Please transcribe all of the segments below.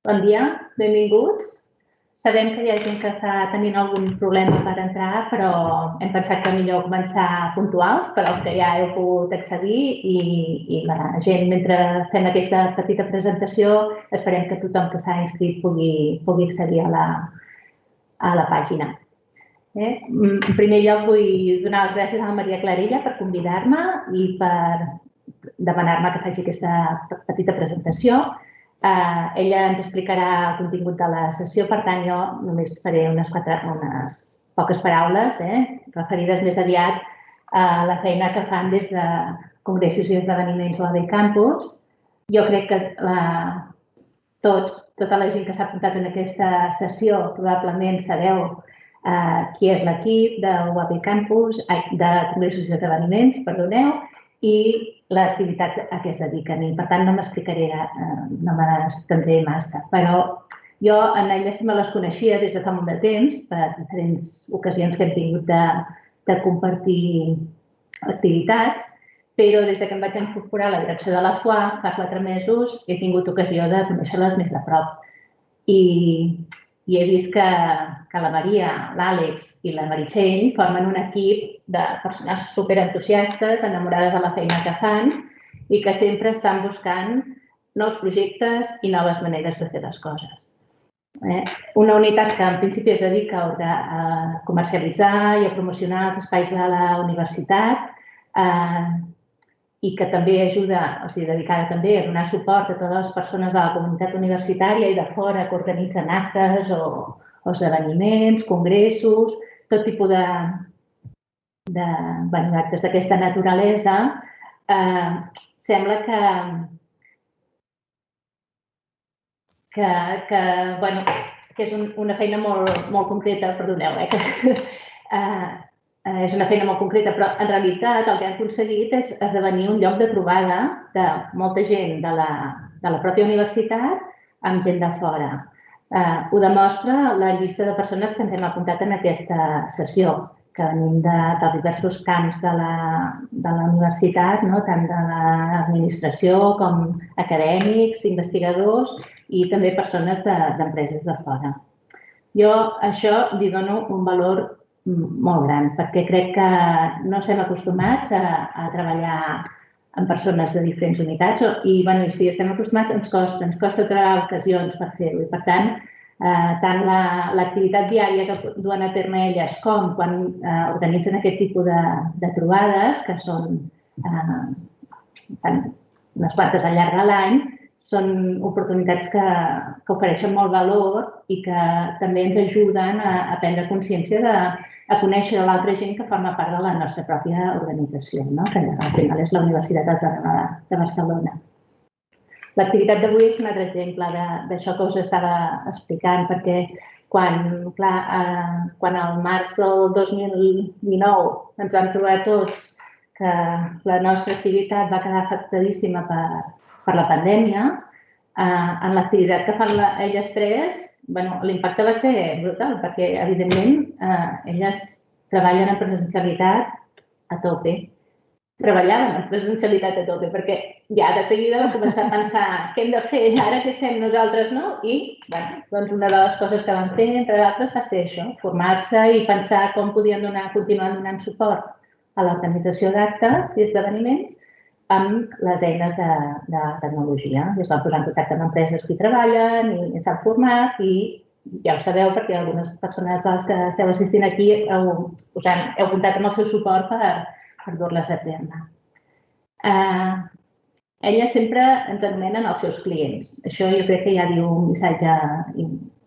Bon dia, benvinguts. Sabem que hi ha gent que està tenint algun problema per entrar, però hem pensat que millor començar puntuals per als que ja heu pogut accedir i la gent, mentre fem aquesta petita presentació, esperem que tothom que s'ha inscrit pugui accedir a la pàgina. En primer lloc, vull donar les gràcies a la Maria Clarella per convidar-me i per demanar-me que faci aquesta petita presentació. Ella ens explicarà el contingut de la sessió, per tant, jo només faré unes poques paraules referides més aviat a la feina que fan des de congressos i esdeveniments UAB Campus. Jo crec que tota la gent que s'ha apuntat en aquesta sessió probablement sabeu qui és l'equip de UAB Campus, de congressos i esdeveniments, perdoneu, i l'activitat a què es dediquen. I, per tant, no m'estendré massa. Però jo en elles també les coneixia des de fa molt de temps, per diferents ocasions que hem tingut de compartir activitats, però des que em vaig incorporar a la direcció de la FUA fa 4 mesos he tingut ocasió de conèixer-les més de prop. I he vist que la Maria, l'Àlex i la Meritxell formen un equip de persones superentusiastes, enamorades de la feina que fan i que sempre estan buscant nous projectes i noves maneres de fer les coses. Una unitat que en principi es dedica a comercialitzar i a promocionar els espais de la universitat i que també ajuda, o sigui, dedicada també a donar suport a totes les persones de la comunitat universitària i de fora que organitzen actes o esdeveniments, congressos, tot tipus d'actes d'aquesta naturalesa. Sembla que és una feina molt concreta, perdoneu, és una feina molt concreta, però en realitat el que han aconseguit és esdevenir un lloc de trobada de molta gent de la pròpia universitat amb gent de fora. Ho demostra la llista de persones que ens hem apuntat en aquesta sessió, que venim de diversos camps de la universitat, tant de l'administració com acadèmics, investigadors i també persones d'empreses de fora. Jo a això li dono un valor molt gran, perquè crec que no estem acostumats a treballar amb persones de diferents unitats i si estem acostumats ens costa trobar ocasions per fer-ho i per tant l'activitat diària que duen a terme elles com quan organitzen aquest tipus de trobades, que són unes quantes al llarg de l'any, són oportunitats que ofereixen molt valor i que també ens ajuden a prendre consciència a conèixer l'altra gent que forma part de la nostra pròpia organització, que al final és la Universitat Autònoma de Barcelona. L'activitat d'avui és un altre exemple d'això que us estava explicant, perquè quan al març del 2019 ens vam trobar tots que la nostra activitat va quedar afectadíssima per la pandèmia, en l'activitat que fan elles tres, l'impacte va ser brutal, perquè, evidentment, elles treballen en presencialitat a tope. Treballaven en presencialitat a tope, perquè ja de seguida va començar a pensar què hem de fer, ara què fem nosaltres, no? I, una de les coses que van fer, entre d'altres, va ser això, formar-se i pensar com podien continuar donant suport a l'organització d'actes i esdeveniments amb les eines de tecnologia. Es van posar en contacte amb empreses que hi treballen i s'han format i ja ho sabeu perquè algunes persones dels que esteu assistint aquí heu comptat amb el seu suport per dur-les a terme. Elles sempre ens anomenen els seus clients. Això jo crec que ja diu un missatge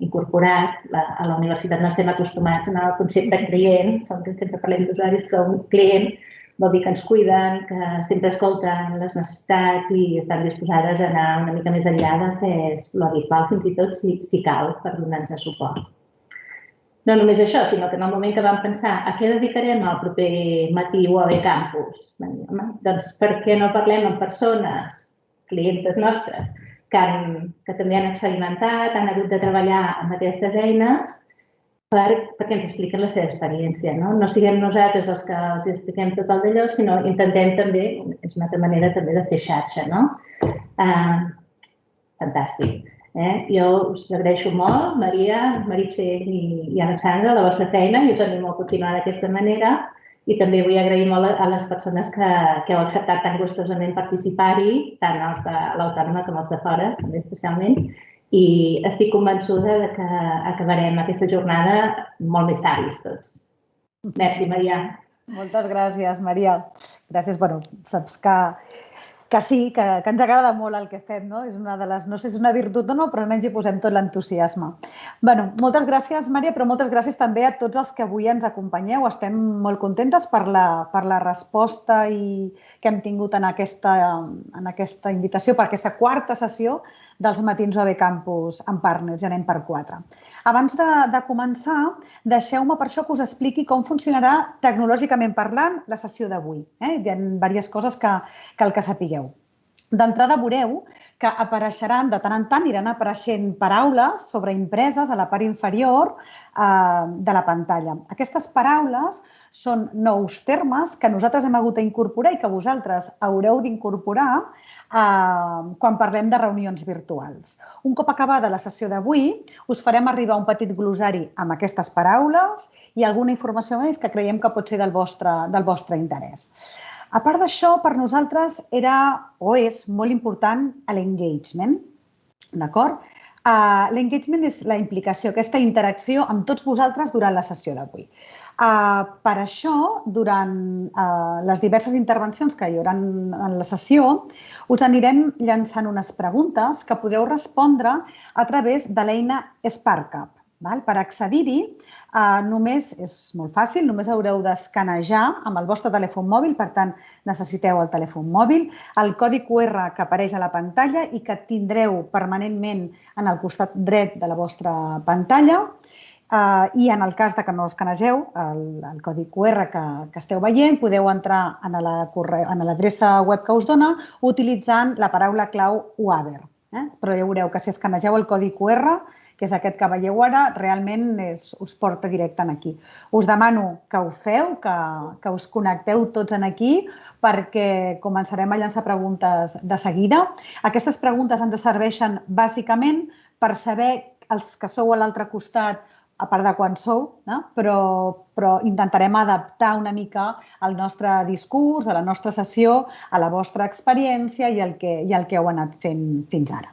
incorporat. A la universitat no estem acostumats al concepte client, sempre parlem d'usuaris, però un client vol dir que ens cuiden, que sempre escolten les necessitats i estan disposades a anar una mica més enllà de fer l'habitual, fins i tot si cal, per donar-nos suport. No només això, sinó que en el moment que vam pensar a què dedicarem el proper matí UAB Campus, doncs per què no parlem amb persones, clientes nostres, que també han experimentat, han hagut de treballar amb aquestes eines perquè ens expliquen la seva experiència. No siguem nosaltres els que els expliquem tot el d'allò, sinó intentem també, és una altra manera també de fer xarxa. Fantàstic. Jo us agraeixo molt, Maria, Meritxell i Alexandra, la vostra feina i us animo a continuar d'aquesta manera. I també vull agrair molt a les persones que heu acceptat tan gustosament participar-hi, tant els de l'Autònoma com els de fora, també especialment. I estic convençuda que acabarem aquesta jornada molt més savis tots. Merci, Maria. Moltes gràcies, Maria. Gràcies, saps que sí, que ens agrada molt el que fem, no? És una de les, no sé si és una virtut o no, però almenys hi posem tot l'entusiasme. Moltes gràcies, Maria, però moltes gràcies també a tots els que avui ens acompanyeu. Estem molt contentes per la resposta que hem tingut en aquesta invitació, per aquesta quarta sessió dels matins UAB Campus en Partners, ja anem per 4. Abans de començar, deixeu-me per això que us expliqui com funcionarà tecnològicament parlant la sessió d'avui. Hi ha diverses coses que cal que sapigueu. D'entrada veureu que apareixeran, de tant en tant, aniran apareixent paraules sobreimpreses a la part inferior de la pantalla. Aquestes paraules són nous termes que nosaltres hem hagut d'incorporar i que vosaltres haureu d'incorporar quan parlem de reunions virtuals. Un cop acabada la sessió d'avui, us farem arribar un petit glossari amb aquestes paraules i alguna informació més que creiem que pot ser del vostre interès. A part d'això, per nosaltres era o és molt important l'engagement, d'acord? L'engagement és la implicació, aquesta interacció amb tots vosaltres durant la sessió d'avui. Per això, durant les diverses intervencions que hi haurà en la sessió, us anirem llançant unes preguntes que podreu respondre a través de l'eina SparkUp. Per accedir-hi, només és molt fàcil, només haureu d'escanejar amb el vostre telèfon mòbil, per tant, necessiteu el telèfon mòbil, el codi QR que apareix a la pantalla i que tindreu permanentment en el costat dret de la vostra pantalla. I en el cas que no escanegeu el codi QR que esteu veient, podeu entrar en l'adreça web que us dona utilitzant la paraula clau UABER. Però ja veureu que si escanegeu el codi QR, que és aquest que veieu ara, realment us porta directament aquí. Us demano que ho feu, que us connecteu tots aquí, perquè començarem a llançar preguntes de seguida. Aquestes preguntes ens serveixen bàsicament per saber els que sou a l'altre costat, a part de quan sou, però intentarem adaptar una mica el nostre discurs, a la nostra sessió, a la vostra experiència i el que heu anat fent fins ara.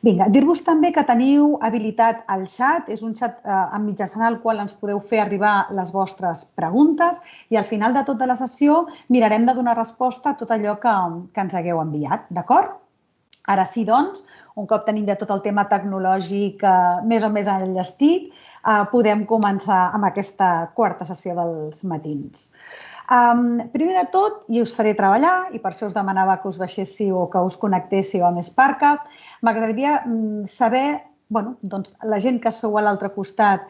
Vinga, dir-vos també que teniu habilitat al xat, és un xat mitjançant el qual ens podeu fer arribar les vostres preguntes i al final de tota la sessió mirarem de donar resposta a tot allò que ens hagueu enviat, d'acord? Ara sí, doncs, un cop tenim ja tot el tema tecnològic més o més enllestit, podem començar amb aquesta quarta sessió dels matins. Primer de tot, i us faré treballar, i per això us demanava que us baixéssiu o que us connectéssiu amb SparkUp, m'agradaria saber, la gent que sou a l'altre costat,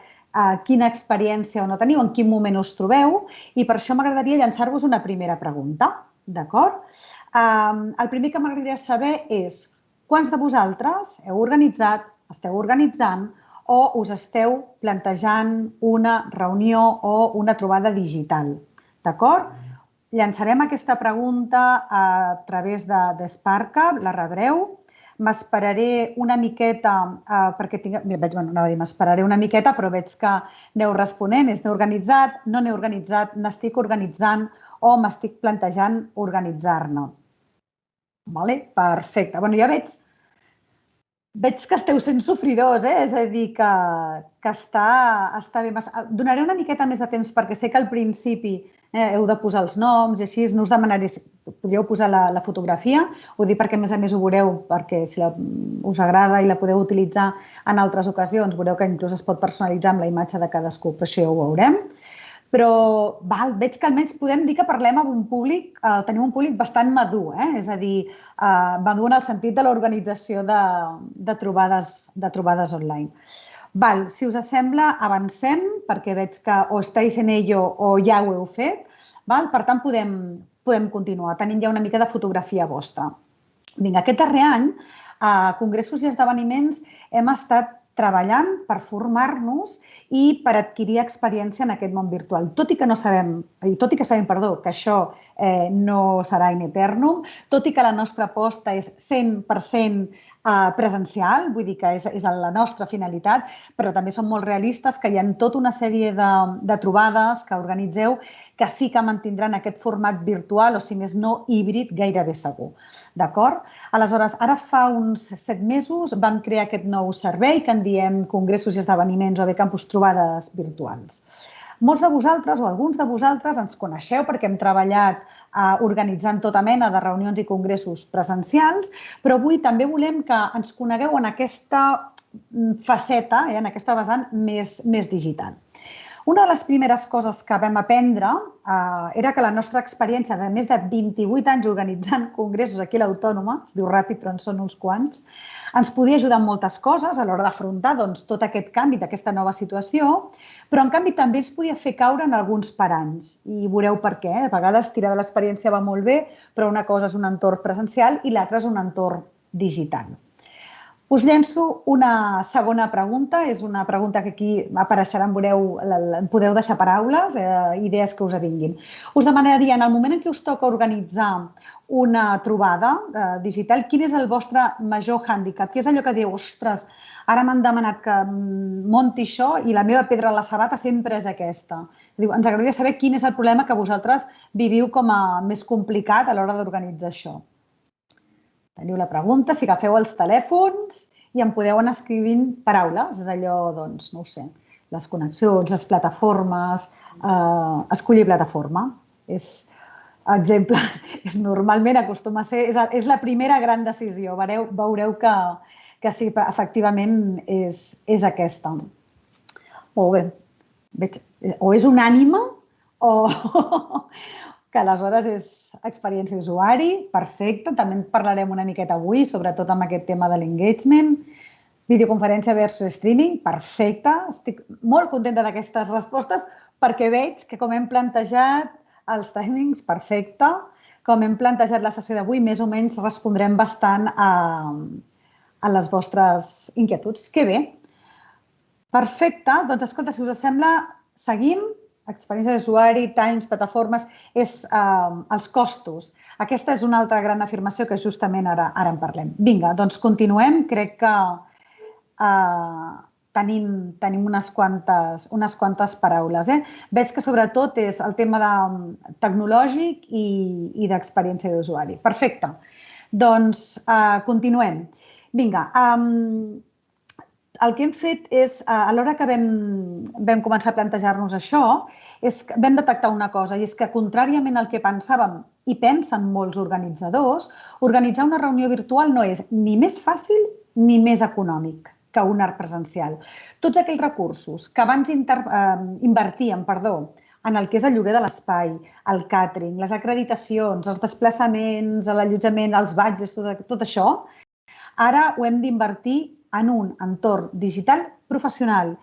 quina experiència o no teniu, en quin moment us trobeu, i per això m'agradaria llançar-vos una primera pregunta, d'acord? El primer que m'agradaria saber és quants de vosaltres heu organitzat, esteu organitzant o us esteu plantejant una reunió o una trobada digital. D'acord? Llançarem aquesta pregunta a través de SparkUp, la rebreu. M'esperaré una miqueta, perquè m'esperaré una miqueta, però veig que aneu responent, n'he organitzat, no n'he organitzat, n'estic organitzant o m'estic plantejant organitzar-ne. Perfecte. Ja veig que esteu sent sofridors, és a dir, que està bé. Donaré una miqueta més de temps perquè sé que al principi heu de posar els noms i així, no us demanaré si podríeu posar la fotografia, ho dic perquè a més ho veureu, perquè si us agrada i la podeu utilitzar en altres ocasions, veureu que inclús es pot personalitzar amb la imatge de cadascú, però això ja ho veurem. Però veig que almenys podem dir que parlem amb un públic, tenim un públic bastant madur, és a dir, madur en el sentit de l'organització de trobades online. Si us sembla, avancem, perquè veig que o esteu en ello o ja ho heu fet. Per tant, podem continuar. Tenim ja una mica de fotografia vostra. Vinga, aquest darrer any, a congressos i esdeveniments, hem estat treballant per formar-nos i per adquirir experiència en aquest món virtual. Tot i que sabem que això no serà in eternum, tot i que la nostra aposta és 100% presencial, vull dir que és la nostra finalitat, però també som molt realistes que hi ha tota una sèrie de trobades que organitzeu que sí que mantindran aquest format virtual o, si més no, híbrid gairebé segur. D'acord? Aleshores, ara fa uns 7 mesos vam crear aquest nou servei que en diem congressos i esdeveniments o bé campus trobades virtuals. Molts de vosaltres o alguns de vosaltres ens coneixeu perquè hem treballat organitzant tota mena de reunions i congressos presencials, però avui també volem que ens conegueu en aquesta faceta, en aquesta vessant més digital. Una de les primeres coses que vam aprendre era que la nostra experiència de més de 28 anys organitzant congressos aquí a l'Autònoma, es diu ràpid però en són uns quants, ens podia ajudar en moltes coses a l'hora d'afrontar tot aquest canvi d'aquesta nova situació, però en canvi també ens podia fer caure en alguns paranys i veureu per què. A vegades tirar de l'experiència va molt bé, però una cosa és un entorn presencial i l'altra és un entorn digital. Us llenço una segona pregunta, és una pregunta que aquí apareixerà, veureu, podeu deixar paraules, idees que us vinguin. Us demanaria, en el moment en què us toca organitzar una trobada digital, quin és el vostre major hàndicap? Què és allò que diu, ostres, ara m'han demanat que munti això i la meva pedra a la sabata sempre és aquesta. Ens agradaria saber quin és el problema que vosaltres viviu com a més complicat a l'hora d'organitzar això. Teniu la pregunta, si agafeu els telèfons i em podeu anar escrivint paraules. És allò, doncs, no ho sé, les connexions, les plataformes, escollir plataforma. Exemple, normalment acostuma a ser, és la primera gran decisió. Veureu que sí, efectivament és aquesta. Molt bé, o és unànime o que aleshores és experiència d'usuari, perfecte. També en parlarem una miqueta avui, sobretot amb aquest tema de l'engagement. Videoconferència versus streaming, perfecte. Estic molt contenta d'aquestes respostes perquè veig que com hem plantejat els timings, perfecte. Com hem plantejat la sessió d'avui, més o menys respondrem bastant a les vostres inquietuds. Que bé. Perfecte. Doncs, escolta, si us sembla, seguim. Experiència d'usuari, times, plataformes, és els costos. Aquesta és una altra gran afirmació que justament ara en parlem. Vinga, doncs continuem. Crec que tenim unes quantes paraules. Veig que sobretot és el tema tecnològic i d'experiència d'usuari. Perfecte. Doncs continuem. Vinga, el que hem fet és, a l'hora que vam començar a plantejar-nos això, vam detectar una cosa, i és que, contràriament al que pensàvem i pensen molts organitzadors, organitzar una reunió virtual no és ni més fàcil ni més econòmic que una presencial. Tots aquells recursos que abans invertíem, en el que és el lloguer de l'espai, el càtering, les acreditacions, els desplaçaments, l'allotjament, els badges, tot això, ara ho hem d'invertir en un entorn digital professional.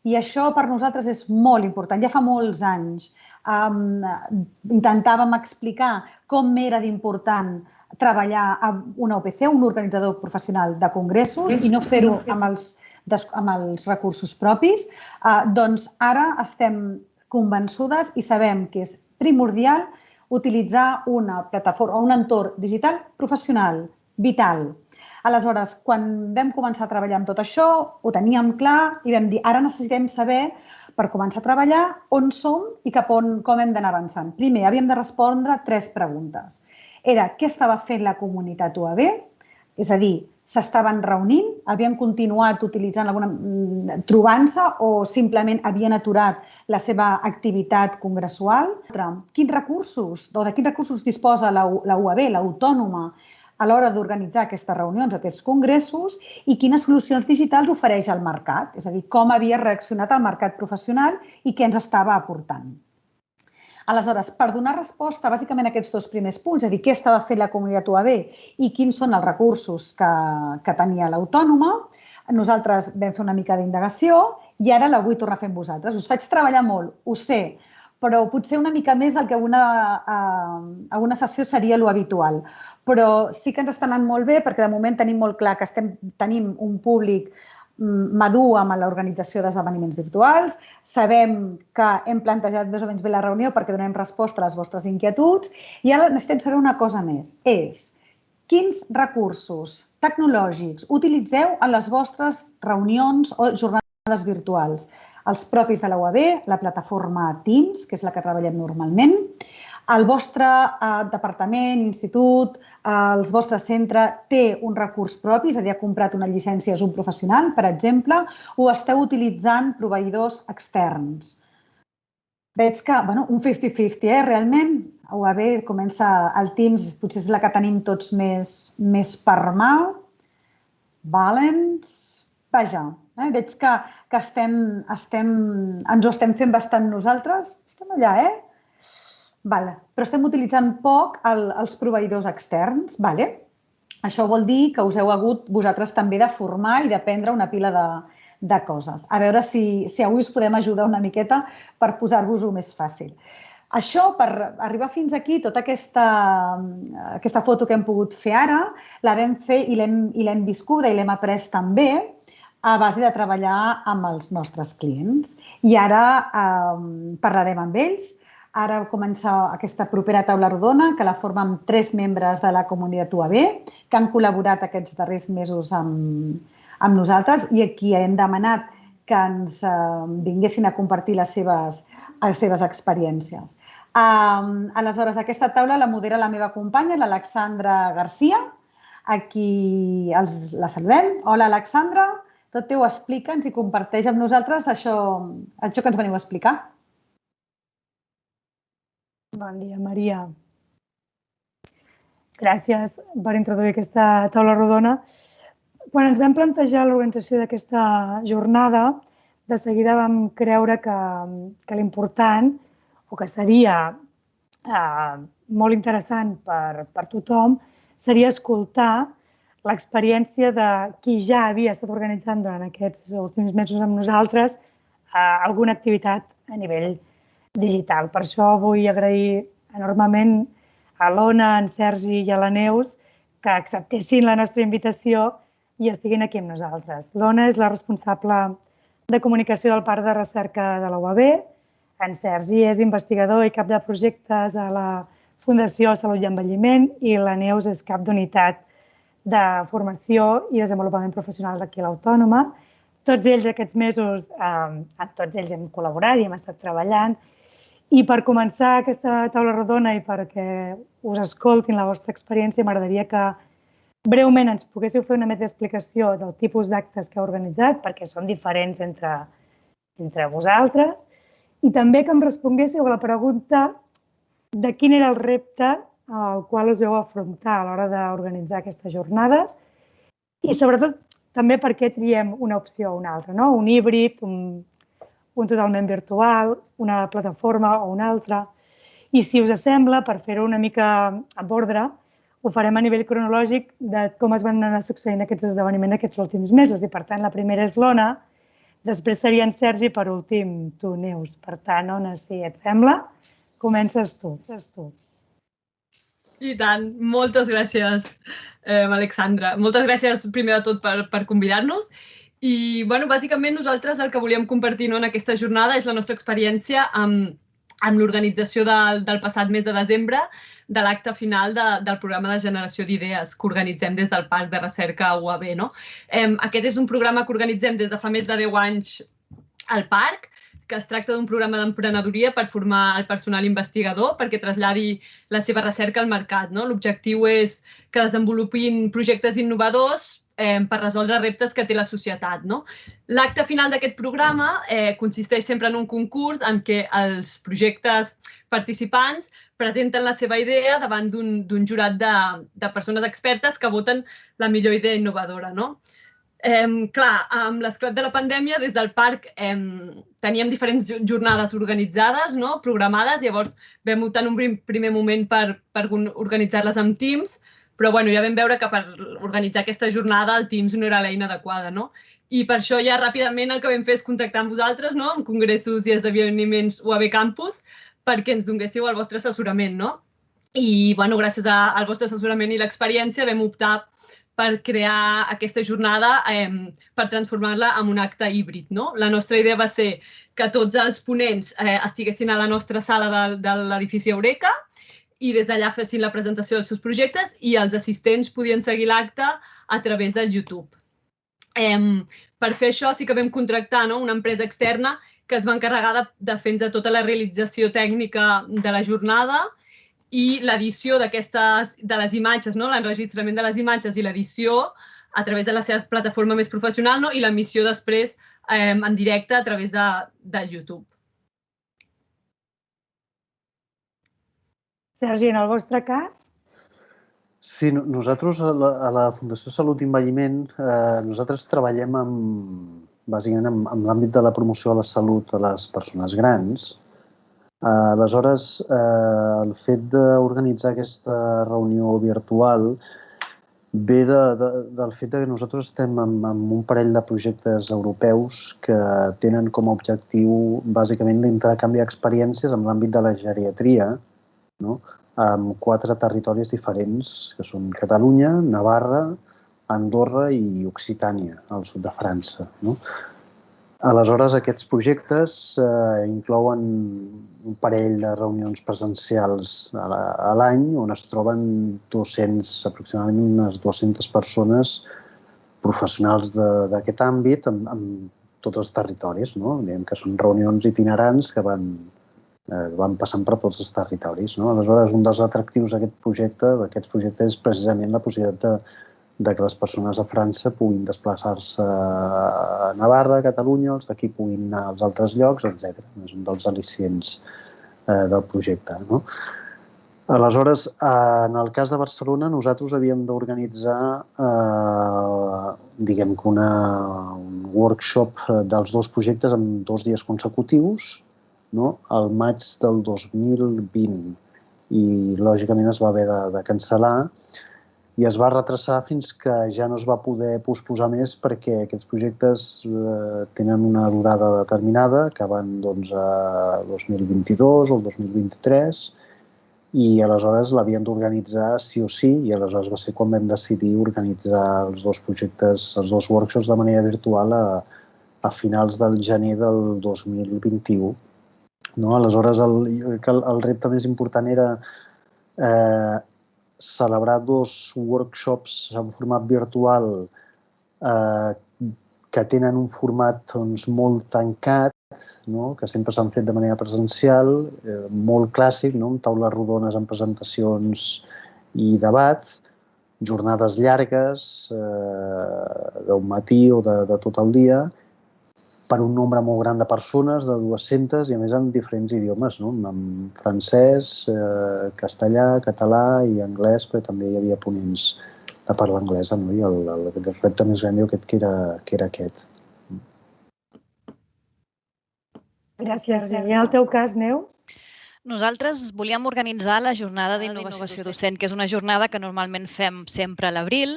I això per nosaltres és molt important. Ja fa molts anys intentàvem explicar com era d'important treballar amb una OPC, un organitzador professional de congressos, i no fer-ho amb els recursos propis. Doncs ara estem convençudes i sabem que és primordial utilitzar una plataforma o un entorn digital professional, vital. Aleshores, quan vam començar a treballar amb tot això, ho teníem clar i vam dir, ara necessitem saber, per començar a treballar, on som i com hem d'anar avançant. Primer, havíem de respondre 3 preguntes. Era què estava fent la comunitat UAB, és a dir, s'estaven reunint, havien continuat utilitzant trobant-se o simplement havien aturat la seva activitat congressual. Quins recursos, o de quins recursos disposa la UAB, l'autònoma, a l'hora d'organitzar aquestes reunions, aquests congressos, i quines solucions digitals ofereix al mercat, és a dir, com havia reaccionat el mercat professional i què ens estava aportant. Aleshores, per donar resposta bàsicament a aquests 2 primers punts, és a dir, què estava fent la comunitat UAB i quins són els recursos que tenia l'autònoma, nosaltres vam fer una mica d'indagació i ara la vull tornar a fer amb vosaltres. Us faig treballar molt, ho sé, però potser una mica més del que a una sessió seria l'habitual. Però sí que ens està anant molt bé perquè de moment tenim molt clar que tenim un públic madur amb l'organització d'esdeveniments virtuals, sabem que hem plantejat més o menys bé la reunió perquè donem resposta a les vostres inquietuds i ara necessitem saber una cosa més, és quins recursos tecnològics utilitzeu en les vostres reunions o jornades virtuals? Els propis de la UAB, la plataforma Teams, que és la que treballem normalment, el vostre departament, institut, el vostre centre té un recurs propi, és a dir, ha comprat una llicència Zoom professional, per exemple, o esteu utilitzant proveïdors externs? Veig que, un 50-50, realment. UAB comença, el Teams potser és la que tenim tots més per mà. Valents, vaja, veig que ens ho estem fent bastant nosaltres. Estem allà, però estem utilitzant poc els proveïdors externs. Això vol dir que us heu hagut vosaltres també de formar i d'aprendre una pila de coses. A veure si avui us podem ajudar una miqueta per posar-vos-ho més fàcil. Això, per arribar fins aquí, tota aquesta foto que hem pogut fer ara, la vam fer i l'hem viscuda i l'hem après també a base de treballar amb els nostres clients. I ara parlarem amb ells. Ara comença aquesta propera taula rodona, que la formen 3 membres de la comunitat UAB, que han col·laborat aquests darrers mesos amb nosaltres i a qui hem demanat que ens vinguessin a compartir les seves experiències. Aleshores, aquesta taula la modera la meva companya, l'Alexandra Garcia, a qui la saludem. Hola, Alexandra. Tot teu, explica'ns i comparteix amb nosaltres això que ens veniu a explicar. Bon dia, Maria. Gràcies per introduir aquesta taula rodona. Quan ens vam plantejar l'organització d'aquesta jornada, de seguida vam creure que l'important o que seria molt interessant per tothom seria escoltar l'experiència de qui ja havia estat organitzant durant aquests últims mesos amb nosaltres alguna activitat a nivell digital. Per això vull agrair enormement a l'Ona, a en Sergi i a la Neus que acceptessin la nostra invitació i estiguin aquí amb nosaltres. L'Ona és la responsable de comunicació del Parc de Recerca de la UAB, en Sergi és investigador i cap de projectes a la Fundació Salut i Envelliment i la Neus és cap d'unitat de formació i desenvolupament professional d'aquí a l'Autònoma. Tots ells aquests mesos, tots ells hem col·laborat i hem estat treballant. I per començar aquesta taula rodona i perquè us escoltin la vostra experiència, m'agradaria que breument ens poguéssiu fer una més explicació del tipus d'actes que heu organitzat, perquè són diferents entre vosaltres, i també que em responguéssiu a la pregunta de quin era el repte al qual us vau afrontar a l'hora d'organitzar aquestes jornades i, sobretot, també per què triem una opció o una altra, un híbrid, un totalment virtual, una plataforma o una altra. I, si us sembla, per fer-ho una mica amb ordre, ho farem a nivell cronològic de com es van anar succeint aquests esdeveniments aquests últims mesos. I, per tant, la primera és l'Ona, després seria en Sergi i, per últim, tu, Neus. Per tant, Ona, si et sembla, comences tu. I tant. Moltes gràcies, Alexandra. Moltes gràcies, primer de tot, per convidar-nos. I, bàsicament, nosaltres el que volíem compartir en aquesta jornada és la nostra experiència amb l'organització del passat mes de desembre de l'acte final del programa de generació d'idees que organitzem des del Parc de Recerca UAB. Aquest és un programa que organitzem des de fa més de 10 anys al Parc, que es tracta d'un programa d'emprenedoria per formar el personal investigador perquè traslladi la seva recerca al mercat. L'objectiu és que desenvolupin projectes innovadors per resoldre reptes que té la societat. L'acte final d'aquest programa consisteix sempre en un concurs en què els projectes participants presenten la seva idea davant d'un jurat de persones expertes que voten la millor idea innovadora. Clar, amb l'esclat de la pandèmia, des del parc teníem diferents jornades organitzades, programades, llavors vam optar en un primer moment per organitzar-les amb Teams, però ja vam veure que per organitzar aquesta jornada el Teams no era l'eina adequada. I per això ja ràpidament el que vam fer és contactar amb vosaltres, amb congressos i esdeveniments UAB Campus, perquè ens donguéssiu el vostre assessorament. I gràcies al vostre assessorament i l'experiència vam optar per crear aquesta jornada, per transformar-la en un acte híbrid. La nostra idea va ser que tots els ponents estiguessin a la nostra sala de l'edifici Eureka i des d'allà fessin la presentació dels seus projectes i els assistents podien seguir l'acte a través del YouTube. Per fer això sí que vam contractar una empresa externa que es va encarregar de fer-nos tota la realització tècnica de la jornada i l'edició de les imatges, l'enregistrament de les imatges i l'edició a través de la seva plataforma més professional i l'emissió després en directe a través de YouTube. Sergi, en el vostre cas? Sí, nosaltres a la Fundació Salut i Envelliment nosaltres treballem bàsicament en l'àmbit de la promoció de la salut a les persones grans. Aleshores, el fet d'organitzar aquesta reunió virtual ve del fet que nosaltres estem en un parell de projectes europeus que tenen com a objectiu bàsicament l'intercanvi d'experiències en l'àmbit de la geriatria, amb 4 territoris diferents, que són Catalunya, Navarra, Andorra i Occitània, al sud de França. Aleshores, aquests projectes inclouen un parell de reunions presencials a l'any on es troben aproximadament unes 200 persones professionals d'aquest àmbit en tots els territoris. Diguem que són reunions itinerants que van passant per tots els territoris. Aleshores, un dels atractius d'aquests projectes és precisament la possibilitat de que les persones a França puguin desplaçar-se a Navarra, a Catalunya, els d'aquí puguin anar als altres llocs, etc. És un dels al·licients del projecte. Aleshores, en el cas de Barcelona, nosaltres havíem d'organitzar diguem que un workshop dels 2 projectes en 2 dies consecutius, al maig del 2020, i lògicament es va haver de cancel·lar i es va retrasar fins que ja no es va poder posposar més perquè aquests projectes tenen una durada determinada, acaben a 2022 o el 2023, i aleshores l'havien d'organitzar sí o sí, i aleshores va ser quan vam decidir organitzar els 2 projectes, els 2 workshops de manera virtual a finals del gener del 2021. Aleshores, el repte més important era celebrar 2 workshops en format virtual que tenen un format molt tancat, que sempre s'han fet de manera presencial, molt clàssic, amb taules rodones amb presentacions i debat, jornades llargues d'un matí o de tot el dia, per un nombre molt gran de persones, de 200, i a més en diferents idiomes, en francès, castellà, català i anglès, però també hi havia ponents de parla anglesa, i el repte més gran jo crec que era aquest. Gràcies, Sergi. En el teu cas, Neus? Nosaltres volíem organitzar la jornada d'innovació docent, que és una jornada que normalment fem sempre a l'abril,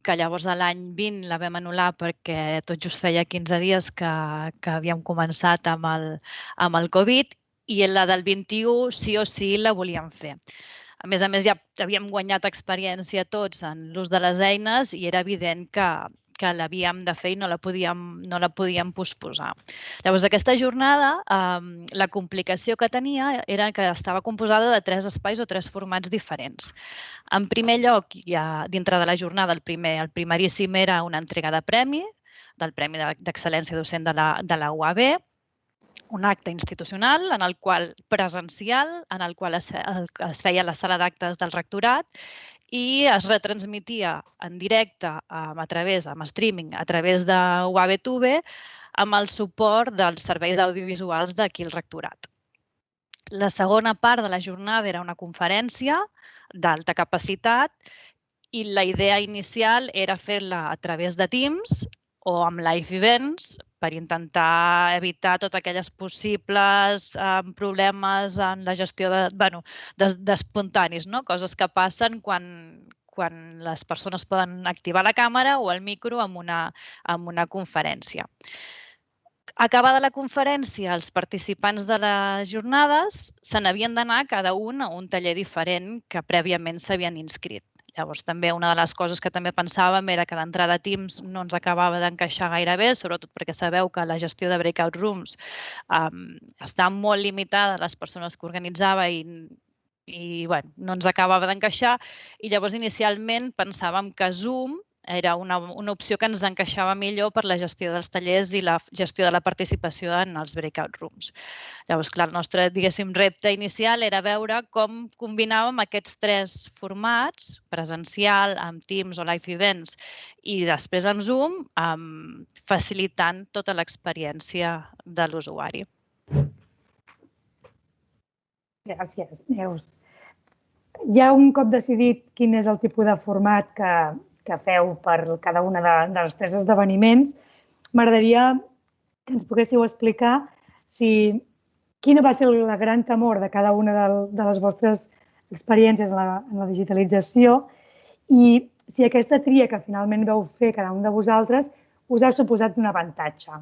que llavors a l'any 20 la vam anul·lar perquè tot just feia 15 dies que havíem començat amb el Covid, i la del 21 sí o sí la volíem fer. A més, ja havíem guanyat experiència tots en l'ús de les eines i era evident que l'havíem de fer i no la podíem posposar. Llavors, aquesta jornada, la complicació que tenia era que estava composada de 3 espais o 3 formats diferents. En primer lloc, dintre de la jornada, el primeríssim era una entrega de premi, del Premi d'Excel·lència Docent de la UAB, un acte institucional presencial, en el qual es feia a la sala d'actes del rectorat i es retransmetia en directe amb streaming a través de UABTV amb el suport dels serveis audiovisuals d'aquí al rectorat. La segona part de la jornada era una conferència d'alta capacitat i la idea inicial era fer-la a través de Teams o amb live events per intentar evitar totes aquelles possibles problemes en la gestió d'espontanis, coses que passen quan les persones poden activar la càmera o el micro en una conferència. Acabada la conferència, els participants de les jornades se n'havien d'anar cada un a un taller diferent que prèviament s'havien inscrit. Llavors, també una de les coses que també pensàvem era que d'entrada Teams no ens acabava d'encaixar gaire bé, sobretot perquè sabeu que la gestió de breakout rooms està molt limitada a les persones que organitzava i i no ens acabava d'encaixar. I llavors inicialment pensàvem que Zoom era una opció que ens encaixava millor per la gestió dels tallers i la gestió de la participació en els breakout rooms. Llavors, clar, el nostre, diguéssim, repte inicial era veure com combinàvem aquests 3 formats, presencial, amb Teams o Live Events, i després amb Zoom, facilitant tota l'experiència de l'usuari. Gràcies, Neus. Ja un cop decidit quin és el tipus de format que feu per cada una dels 3 esdeveniments, m'agradaria que ens poguéssiu explicar quina va ser la gran temor de cada una de les vostres experiències en la digitalització i si aquesta tria que finalment vau fer cada un de vosaltres us ha suposat un avantatge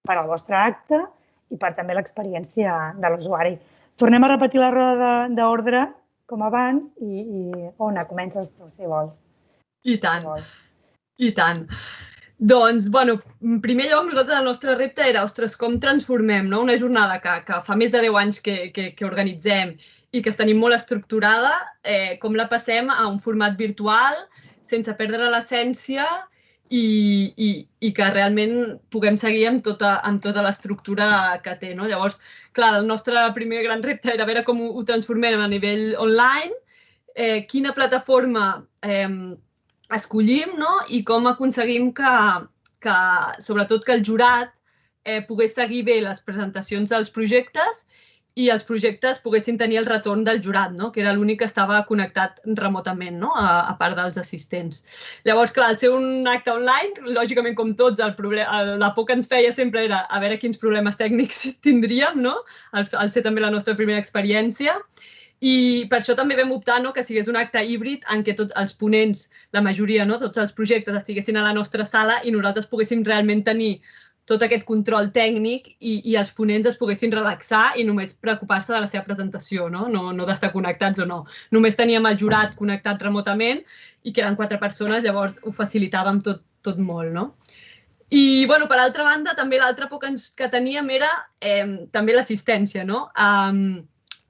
per al vostre acte i per també l'experiència de l'usuari. Tornem a repetir la roda d'ordre com abans i Ona, comences tu, si vols. I tant, i tant. Doncs, en primer lloc, nosaltres el nostre repte era, ostres, com transformem una jornada que fa més de 10 anys que organitzem i que tenim molt estructurada, com la passem a un format virtual sense perdre l'essència i que realment puguem seguir amb tota l'estructura que té. Llavors, clar, el nostre primer gran repte era veure com ho transformem a nivell online, quina plataforma escollim i com aconseguim que sobretot que el jurat pogués seguir bé les presentacions dels projectes i els projectes poguessin tenir el retorn del jurat, que era l'únic que estava connectat remotament, a part dels assistents. Llavors, clar, al ser un acte online, lògicament, com tots, la por que ens feia sempre era a veure quins problemes tècnics tindríem, al ser també la nostra primera experiència. I per això també vam optar que sigués un acte híbrid en què tots els ponents, la majoria, tots els projectes estiguessin a la nostra sala i nosaltres poguéssim realment tenir tot aquest control tècnic i els ponents es poguessin relaxar i només preocupar-se de la seva presentació, no d'estar connectats o no. Només teníem el jurat connectat remotament i que eren 4 persones, llavors ho facilitàvem tot molt, I, per altra banda, també l'altra por que teníem era també l'assistència,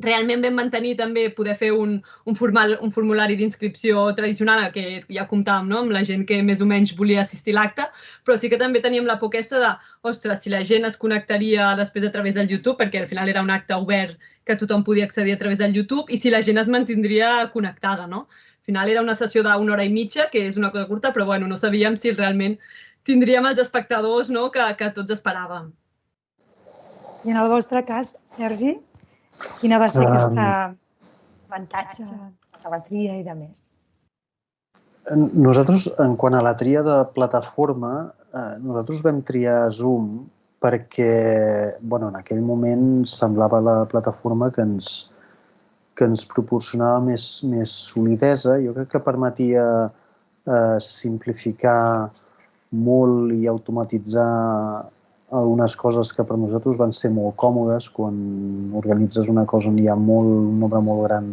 Realment vam mantenir també poder fer un formulari d'inscripció tradicional que ja comptàvem amb la gent que més o menys volia assistir a l'acte, però sí que també teníem la por aquesta de, ostres, si la gent es connectaria després a través del YouTube, perquè al final era un acte obert que tothom podia accedir a través del YouTube, i si la gent es mantindria connectada, Al final era una sessió d'1 hora i mitja, que és una cosa curta, però no sabíem si realment tindríem els espectadors que tots esperàvem. I en el vostre cas, Sergi, quina va ser aquesta avantatge, la tria i de més? Nosaltres, en quant a la tria de plataforma, nosaltres vam triar Zoom perquè, en aquell moment semblava la plataforma que ens proporcionava més solidesa. Jo crec que permetia simplificar molt i automatitzar algunes coses que per nosaltres van ser molt còmodes quan organitzes una cosa on hi ha un nombre molt gran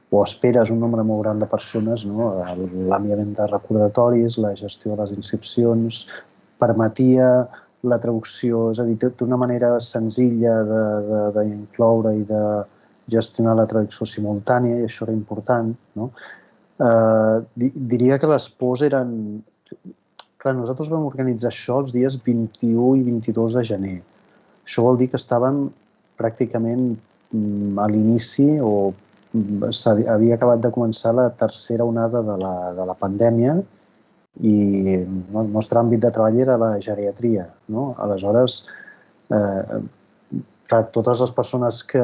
o esperes un nombre molt gran de persones, l'enviament de recordatoris, la gestió de les inscripcions, permetia la traducció, és a dir, d'una manera senzilla d'incloure i de gestionar la traducció simultània, i això era important. Diria que les pors eren... Clar, nosaltres vam organitzar això els dies 21 i 22 de gener. Això vol dir que estàvem pràcticament a l'inici o havia acabat de començar la tercera onada de la pandèmia i el nostre àmbit de treball era la geriatria. Aleshores, clar, totes les persones que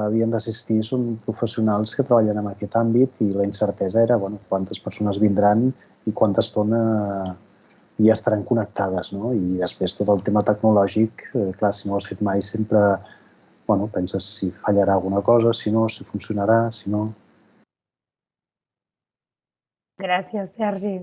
havien d'assistir són professionals que treballen en aquest àmbit i la incertesa era quantes persones vindran i quanta estona ja estaran connectades. I després tot el tema tecnològic, clar, si no ho has fet mai, sempre penses si fallarà alguna cosa, si no, si funcionarà, si no... Gràcies, Sergi.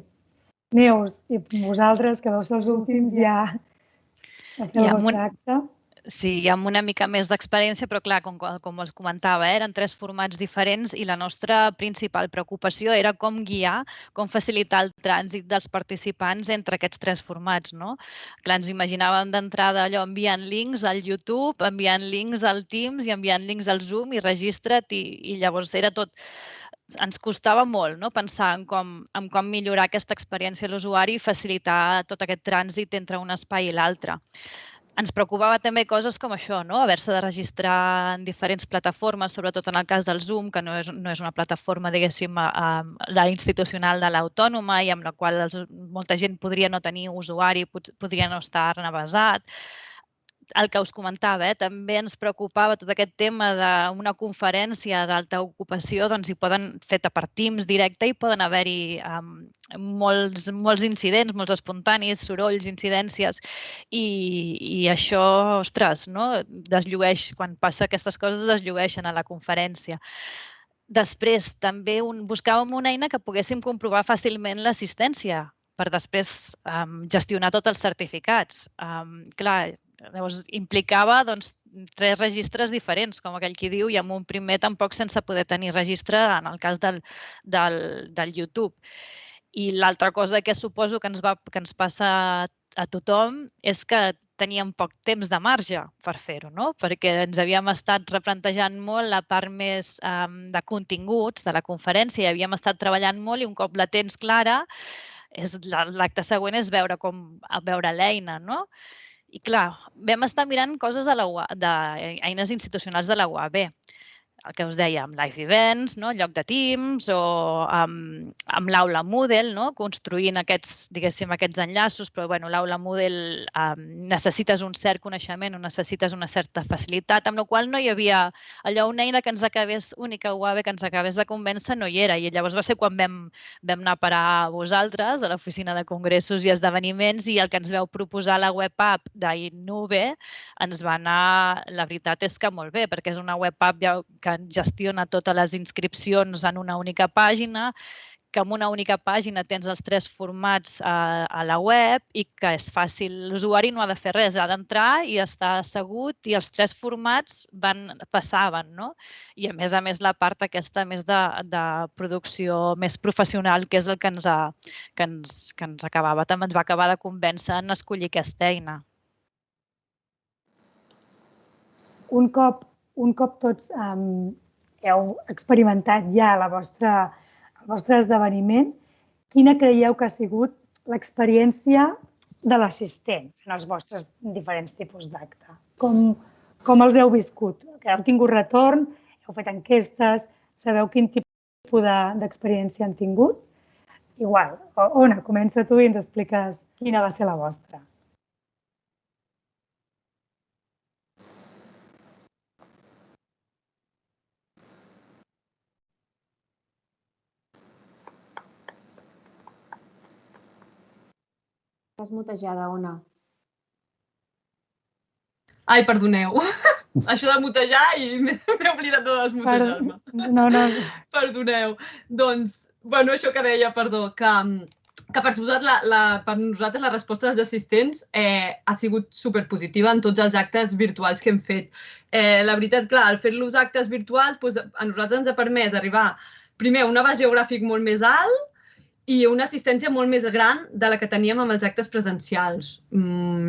Neus, i vosaltres, que vau ser els últims ja a fer el vostre acte? Sí, amb una mica més d'experiència, però clar, com us comentava, eren 3 formats diferents i la nostra principal preocupació era com guiar, com facilitar el trànsit dels participants entre aquests 3 formats, no? Clar, ens imaginàvem d'entrada allò enviant links al YouTube, enviant links al Teams i enviant links al Zoom i registra't i llavors era tot... Ens costava molt, no?, pensar en com millorar aquesta experiència a l'usuari i facilitar tot aquest trànsit entre un espai i l'altre. Ens preocupava també coses com això, no?, haver-se de registrar en diferents plataformes, sobretot en el cas del Zoom, que no és una plataforma, diguéssim, la institucional de l'Autònoma i amb la qual molta gent podria no tenir usuari, podria no estar-ne basat. El que us comentava, també ens preocupava tot aquest tema d'una conferència d'alta ocupació, doncs hi poden fer per Teams directe i poden haver-hi molts incidents, molts espontanis, sorolls, incidències, i això, ostres, no? Desllueix, quan passa aquestes coses, desllueixen a la conferència. Després, també buscàvem una eina que poguéssim comprovar fàcilment l'assistència per després gestionar tots els certificats. Clar, llavors implicava 3 registres diferents, com aquell qui diu, i amb un primer tampoc sense poder tenir registre en el cas del YouTube. I l'altra cosa que suposo que ens passa a tothom és que teníem poc temps de marge per fer-ho, no? Perquè ens havíem estat replantejant molt la part més de continguts de la conferència i havíem estat treballant molt i un cop la tens clara, l'acte següent és veure l'eina, no? I clar, vam estar mirant coses d'eines institucionals de la UAB, el que us deia, amb live events, no?, lloc de Teams, o amb l'aula Moodle, no?, construint aquests enllaços, però l'aula Moodle necessites un cert coneixement o necessites una certa facilitat, amb la qual no hi havia allò, una eina que ens acabés, única UAB que ens acabés de convèncer, no hi era. I llavors va ser quan vam anar a parar a vosaltres, a l'oficina de congressos i esdeveniments, i el que ens veu proposar la web app d'Innove ens va anar, la veritat és que molt bé, perquè és una web app que gestiona totes les inscripcions en una única pàgina, que en una única pàgina tens els 3 formats a la web i que és fàcil. L'usuari no ha de fer res, ha d'entrar i estar assegut i els 3 formats passaven, no? I a més la part aquesta més de producció més professional, que és el que ens acabava, també ens va acabar de convèncer en escollir aquesta eina. Un cop tots heu experimentat ja el vostre esdeveniment, quina creieu que ha sigut l'experiència de l'assistent en els vostres diferents tipus d'acte? Com els heu viscut? Heu tingut retorn? Heu fet enquestes? Sabeu quin tipus d'experiència han tingut? Igual, Ona, comença tu i ens expliques quina va ser la vostra. Estàs mutejada, Ona. Ai, perdoneu. Això de mutejar i m'he oblidat de desmutejar-me. No. Perdoneu. Doncs, això que deia, perdó, que per nosaltres la resposta dels assistents ha sigut superpositiva en tots els actes virtuals que hem fet. La veritat, clar, al fer-los actes virtuals, a nosaltres ens ha permès arribar, primer, a un abast geogràfic molt més alt, i una assistència molt més gran de la que teníem amb els actes presencials,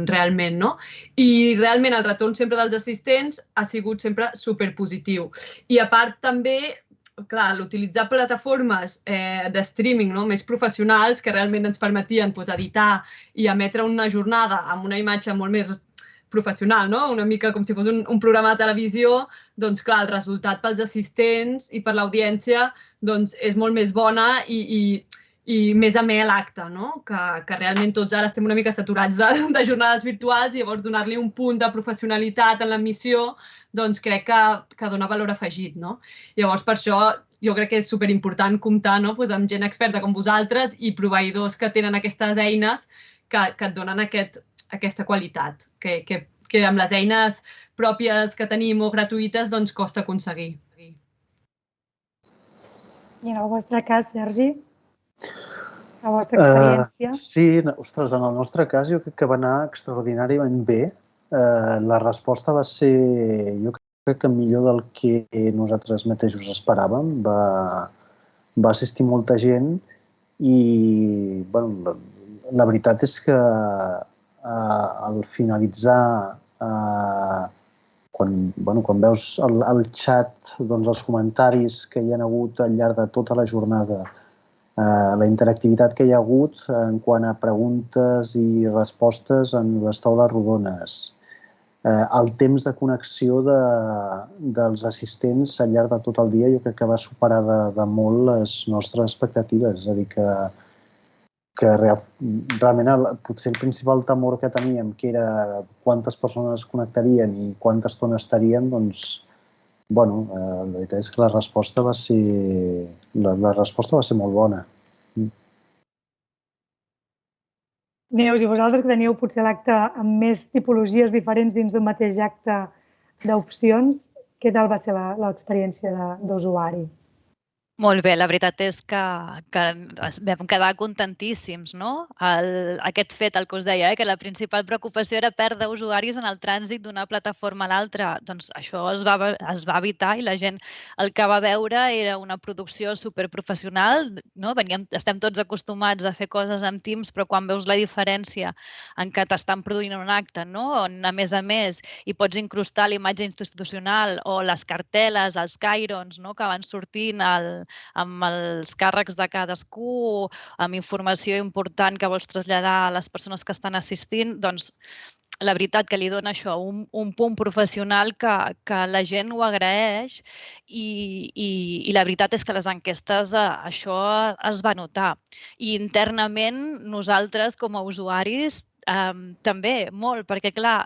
realment, no? I realment el retorn sempre dels assistents ha sigut sempre superpositiu. I a part també, clar, l'utilitzar plataformes de streaming més professionals que realment ens permetien editar i emetre una jornada amb una imatge molt més professional, no? Una mica com si fos un programa de televisió, doncs clar, el resultat pels assistents i per l'audiència és molt més bona i més amè l'acte, no? Que realment tots ara estem una mica saturats de jornades virtuals i llavors donar-li un punt de professionalitat en l'emissió, doncs crec que dona valor afegit, no? Llavors, per això, jo crec que és superimportant comptar amb gent experta com vosaltres i proveïdors que tenen aquestes eines que et donen aquesta qualitat, que amb les eines pròpies que tenim o gratuïtes doncs costa aconseguir. I en el vostre cas, Sergi? La vostra experiència? Sí, ostres, en el nostre cas jo crec que va anar extraordinàriament bé, la resposta va ser, jo crec que millor del que nosaltres mateixos esperàvem. Va assistir molta gent i la veritat és que al finalitzar, quan veus el xat, els comentaris que hi ha hagut al llarg de tota la jornada, la interactivitat que hi ha hagut en quant a preguntes i respostes en les taules rodones, el temps de connexió dels assistents al llarg de tot el dia, jo crec que va superar de molt les nostres expectatives. És a dir, que realment potser el principal temor que teníem, que era quantes persones es connectarien i quanta estona estarien, la veritat és que la resposta va ser molt bona. Neus, i vosaltres que teníeu potser l'acte amb més tipologies diferents dins d'un mateix acte d'opcions, què tal va ser l'experiència d'usuari? Molt bé, la veritat és que vam quedar contentíssims, no? Aquest fet, el que us deia, que la principal preocupació era perdre usuaris en el trànsit d'una plataforma a l'altra. Doncs això es va evitar i la gent el que va veure era una producció superprofessional, no? Estem tots acostumats a fer coses amb Teams, però quan veus la diferència en què t'estan produint un acte, no? On, a més, hi pots incrustar l'imatge institucional o les cartel·les, els cairons, no? Que van sortint amb els càrrecs de cadascú, amb informació important que vols traslladar a les persones que estan assistint, doncs la veritat que li dona això, un punt professional que la gent ho agraeix i la veritat és que les enquestes això es va notar. I internament nosaltres com a usuaris també molt, perquè clar,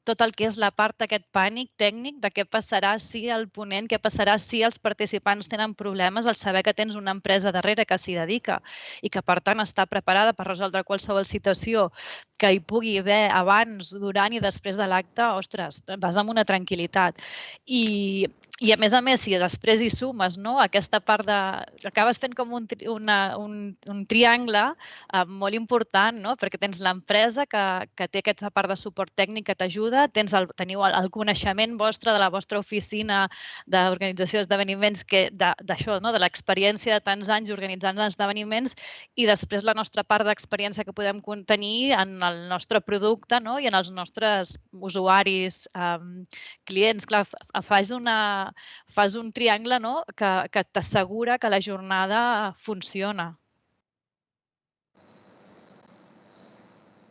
tot el que és la part d'aquest pànic tècnic de què passarà si el ponent, què passarà si els participants tenen problemes, el saber que tens una empresa darrere que s'hi dedica i que, per tant, està preparada per resoldre qualsevol situació que hi pugui haver abans, durant i després de l'acte, ostres, vas amb una tranquil·litat. I a més, si després hi sumes aquesta part de... Acabes fent com un triangle molt important, perquè tens l'empresa que té aquesta part de suport tècnic que t'ajuda, teniu el coneixement vostre de la vostra oficina d'organització d'esdeveniments, d'això, de l'experiència de tants anys organitzant esdeveniments, i després la nostra part d'experiència que podem tenir en el nostre producte i en els nostres usuaris, clients. Clar, fas un triangle que t'assegura que la jornada funciona.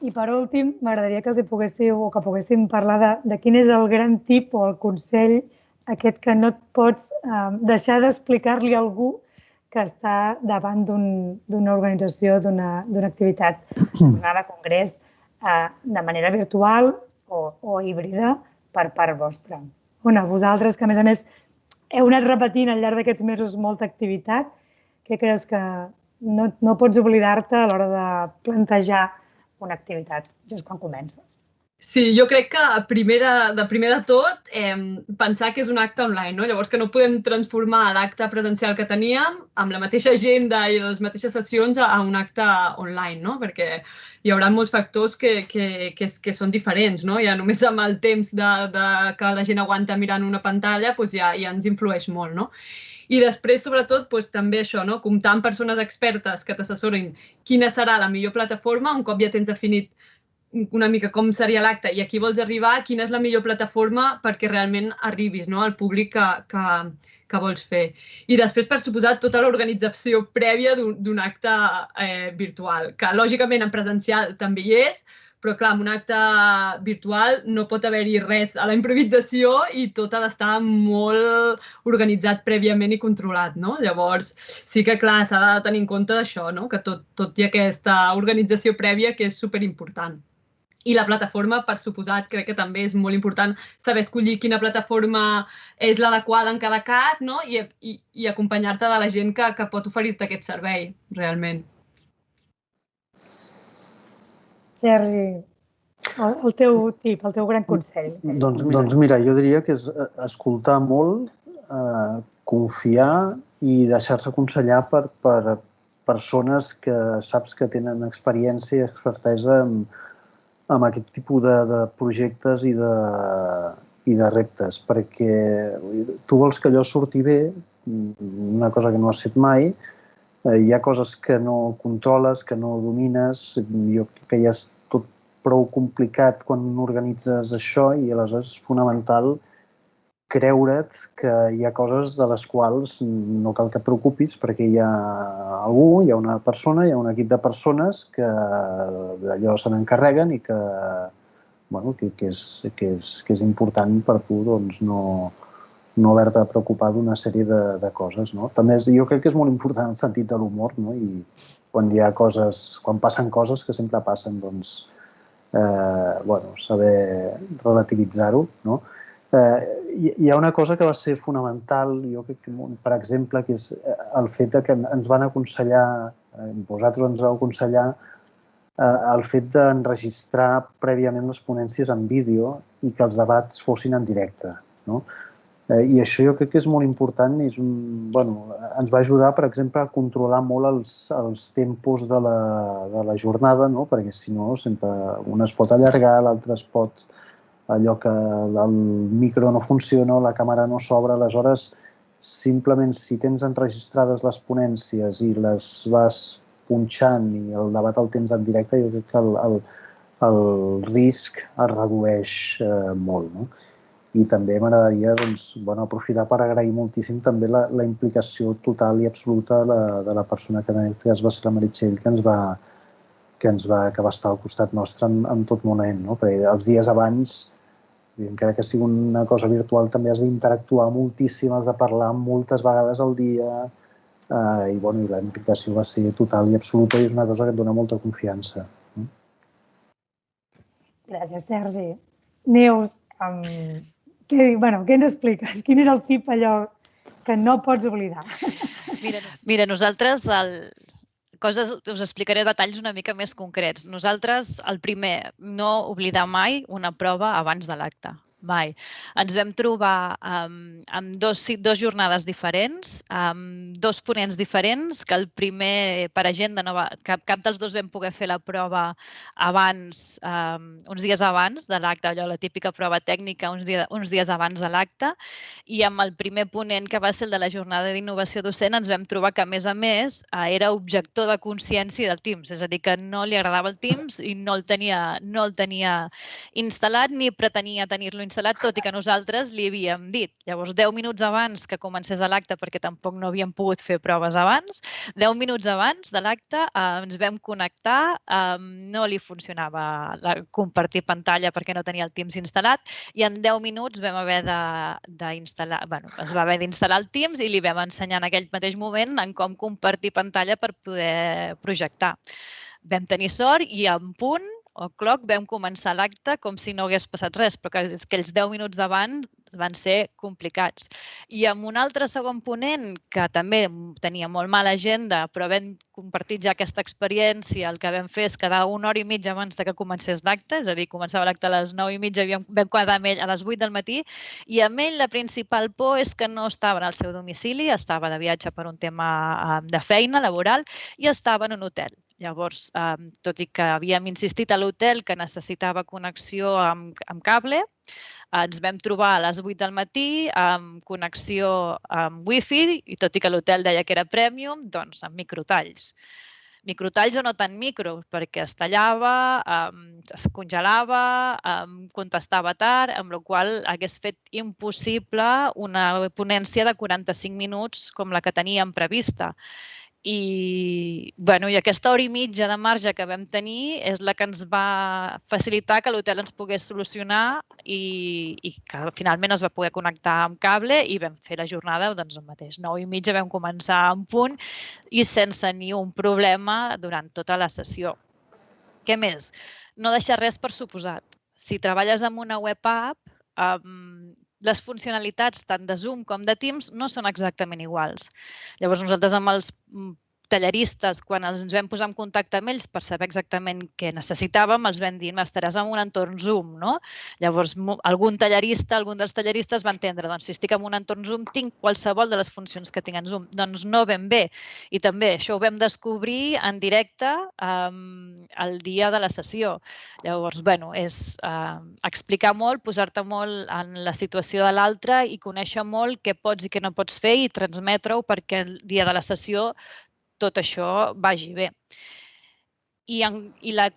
I per últim, m'agradaria que poguéssim parlar de quin és el gran tip o el consell aquest que no et pots deixar d'explicar-li a algú que està davant d'una organització, d'una activitat, jornada, congrés, de manera virtual o híbrida per part vostra. Vosaltres, que a més heu anat repetint al llarg d'aquests mesos molta activitat, què creus que no pots oblidar-te a l'hora de plantejar una activitat just quan comences? Sí, jo crec que primer de tot pensar que és un acte online, llavors que no podem transformar l'acte presencial que teníem amb la mateixa agenda i les mateixes sessions a un acte online, perquè hi haurà molts factors que són diferents, ja només amb el temps que la gent aguanta mirant una pantalla ja ens influeix molt, I després, sobretot, també això, comptar amb persones expertes que t'assessorin quina serà la millor plataforma, un cop ja tens definit una mica com seria l'acte i a qui vols arribar, quina és la millor plataforma perquè realment arribis al públic que vols fer. I després, per suposat, tota l'organització prèvia d'un acte virtual, que lògicament en presencial també hi és, però clar, en un acte virtual no pot haver-hi res a la improvisació i tot ha d'estar molt organitzat prèviament i controlat, Llavors, sí que clar, s'ha de tenir en compte d'això, que tot hi ha aquesta organització prèvia que és superimportant. I la plataforma, per suposat, crec que també és molt important saber escollir quina plataforma és l'adequada en cada cas i acompanyar-te de la gent que pot oferir-te aquest servei, realment. Sergi, el teu tip, el teu gran consell. Doncs mira, jo diria que és escoltar molt, confiar i deixar-se aconsellar per persones que saps que tenen experiència i expertesa amb aquest tipus de projectes i de reptes, perquè tu vols que allò surti bé, una cosa que no has fet mai, hi ha coses que no controles, que no domines, jo crec que ja és tot prou complicat quan organitzes això i aleshores és fonamental creure't que hi ha coses de les quals no cal que et preocupis perquè hi ha algú, hi ha una persona, hi ha un equip de persones que d'allò se n'encarreguen i que, bueno, que és important per tu doncs, no haver-te de preocupar d'una sèrie de coses. No? També jo crec que és molt important el sentit de l'humor, no? I quan hi ha coses, quan passen coses, que sempre passen, doncs, bueno, saber relativitzar-ho, no? Hi ha una cosa que va ser fonamental, jo crec que, per exemple, que és el fet que ens van aconsellar, vosaltres ens vau aconsellar el fet d'enregistrar prèviament les ponències en vídeo i que els debats fossin en directe. No? I això jo crec que és molt important. Ens va ajudar, per exemple, a controlar molt els tempos de la jornada, no? Perquè si no, sempre un es pot allargar, l'altre es pot... allò que el micro no funciona, la càmera no s'obre, aleshores simplement si tens enregistrades les ponències i les vas punxant i el debat el tens en directe, jo crec que el risc es redueix molt. No? I també m'agradaria aprofitar per agrair moltíssim també la implicació total i absoluta de la persona que en aquest cas va ser la Meritxell, que va estar al costat nostre en tot moment. No? Perquè els dies abans, encara que sigui una cosa virtual, també has d'interactuar moltíssim, has de parlar moltes vegades al dia i la implicació va ser total i absoluta i és una cosa que et dona molta confiança. Gràcies, Sergi. Neus, què ens expliques? Quin és el tip allò que no pots oblidar? Mira, nosaltres us explicaré detalls una mica més concrets. Nosaltres, el primer, no oblidar mai una prova abans de l'acte. Mai. Ens vam trobar amb dos jornades diferents, amb dos ponents diferents, que el primer, per agenda, cap dels dos vam poder fer la prova abans, uns dies abans de l'acte, allò, la típica prova tècnica, uns dies abans de l'acte, i amb el primer ponent, que va ser el de la jornada d'innovació docent, ens vam trobar que, a més, era objector de consciència del Teams, és a dir, que no li agradava el Teams i no el tenia instal·lat ni pretenia tenir-lo instal·lat, tot i que nosaltres li havíem dit. Llavors, 10 minuts abans que comencés l'acte, perquè tampoc no havíem pogut fer proves abans, 10 minuts abans de l'acte ens vam connectar, no li funcionava compartir pantalla perquè no tenia el Teams instal·lat i en 10 minuts vam haver d'instal·lar, es va haver d'instal·lar el Teams i li vam ensenyar en aquell mateix moment en com compartir pantalla per poder projectar. Vam tenir sort i en punt, o cloc, vam començar l'acte com si no hagués passat res, però aquells 10 minuts d'abans van ser complicats. I amb un altre segon ponent, que també tenia molt mala agenda, però vam compartir ja aquesta experiència, el que vam fer és quedar una hora i mitja abans que comencés l'acte, és a dir, començava l'acte a les 9:30, vam quedar amb ell a les 8 del matí, i amb ell la principal por és que no estava en el seu domicili, estava de viatge per un tema de feina laboral i estava en un hotel. Llavors, tot i que havíem insistit a l'hotel que necessitava connexió amb cable, ens vam trobar a les 8 del matí amb connexió amb wifi i tot i que l'hotel deia que era premium, doncs amb microtalls. Microtalls o no tan micro, perquè es tallava, es congelava, contestava tard, amb la qual cosa hagués fet impossible una ponència de 45 minuts com la que teníem prevista. I aquesta hora i mitja de marge que vam tenir és la que ens va facilitar que l'hotel ens pogués solucionar i que finalment es va poder connectar amb cable i vam fer la jornada el mateix. 9:30 vam començar en punt i sense ni un problema durant tota la sessió. Què més? No deixar res per suposat. Si treballes amb una web app, les funcionalitats tant de Zoom com de Teams no són exactament iguals. Llavors, nosaltres amb els talleristes, quan ens vam posar en contacte amb ells per saber exactament què necessitàvem, els vam dir, estaràs en un entorn Zoom, no? Llavors, algun dels talleristes va entendre, doncs si estic en un entorn Zoom tinc qualsevol de les funcions que tinc en Zoom. Doncs no ben bé. I també això ho vam descobrir en directe el dia de la sessió. Llavors, és explicar molt, posar-te molt en la situació de l'altre i conèixer molt què pots i què no pots fer i transmetre-ho perquè el dia de la sessió tot això vagi bé. I la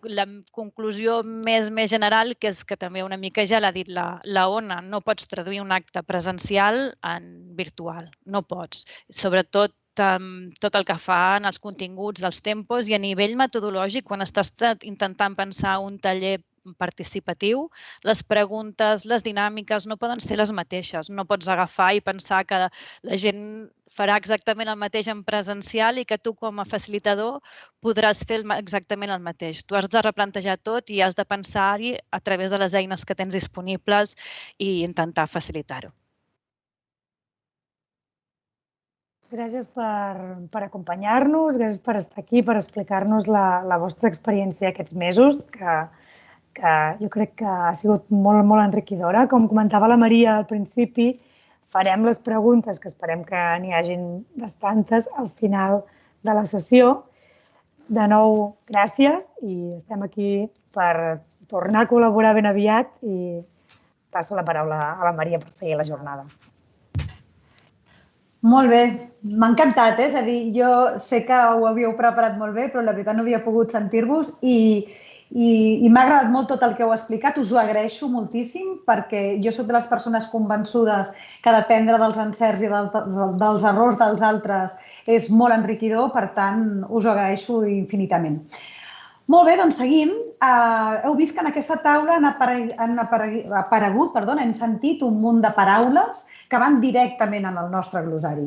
conclusió més general, que és que també una mica ja l'ha dit la Ona, no pots traduir un acte presencial en virtual, no pots. Sobretot tot el que fa en els continguts dels tempos i a nivell metodològic, quan estàs intentant pensar un taller participatiu, les preguntes, les dinàmiques no poden ser les mateixes. No pots agafar i pensar que la gent farà exactament el mateix en presencial i que tu com a facilitador podràs fer exactament el mateix. Tu has de replantejar tot i has de pensar-hi a través de les eines que tens disponibles i intentar facilitar-ho. Gràcies per acompanyar-nos, gràcies per estar aquí, per explicar-nos la vostra experiència aquests mesos, que jo crec que ha sigut molt, molt enriquidora. Com comentava la Maria al principi, farem les preguntes, que esperem que n'hi hagin bastantes, al final de la sessió. De nou, gràcies i estem aquí per tornar a col·laborar ben aviat i passo la paraula a la Maria per seguir la jornada. Molt bé, m'ha encantat, és a dir, jo sé que ho havíeu preparat molt bé, però la veritat no havia pogut sentir-vos i m'ha agradat molt tot el que heu explicat, us ho agraeixo moltíssim perquè jo soc de les persones convençudes que d'aprendre dels encerts i dels errors dels altres és molt enriquidor, per tant, us ho agraeixo infinitament. Molt bé, doncs seguim. Heu vist que en aquesta taula hem sentit un munt de paraules que van directament en el nostre glosari.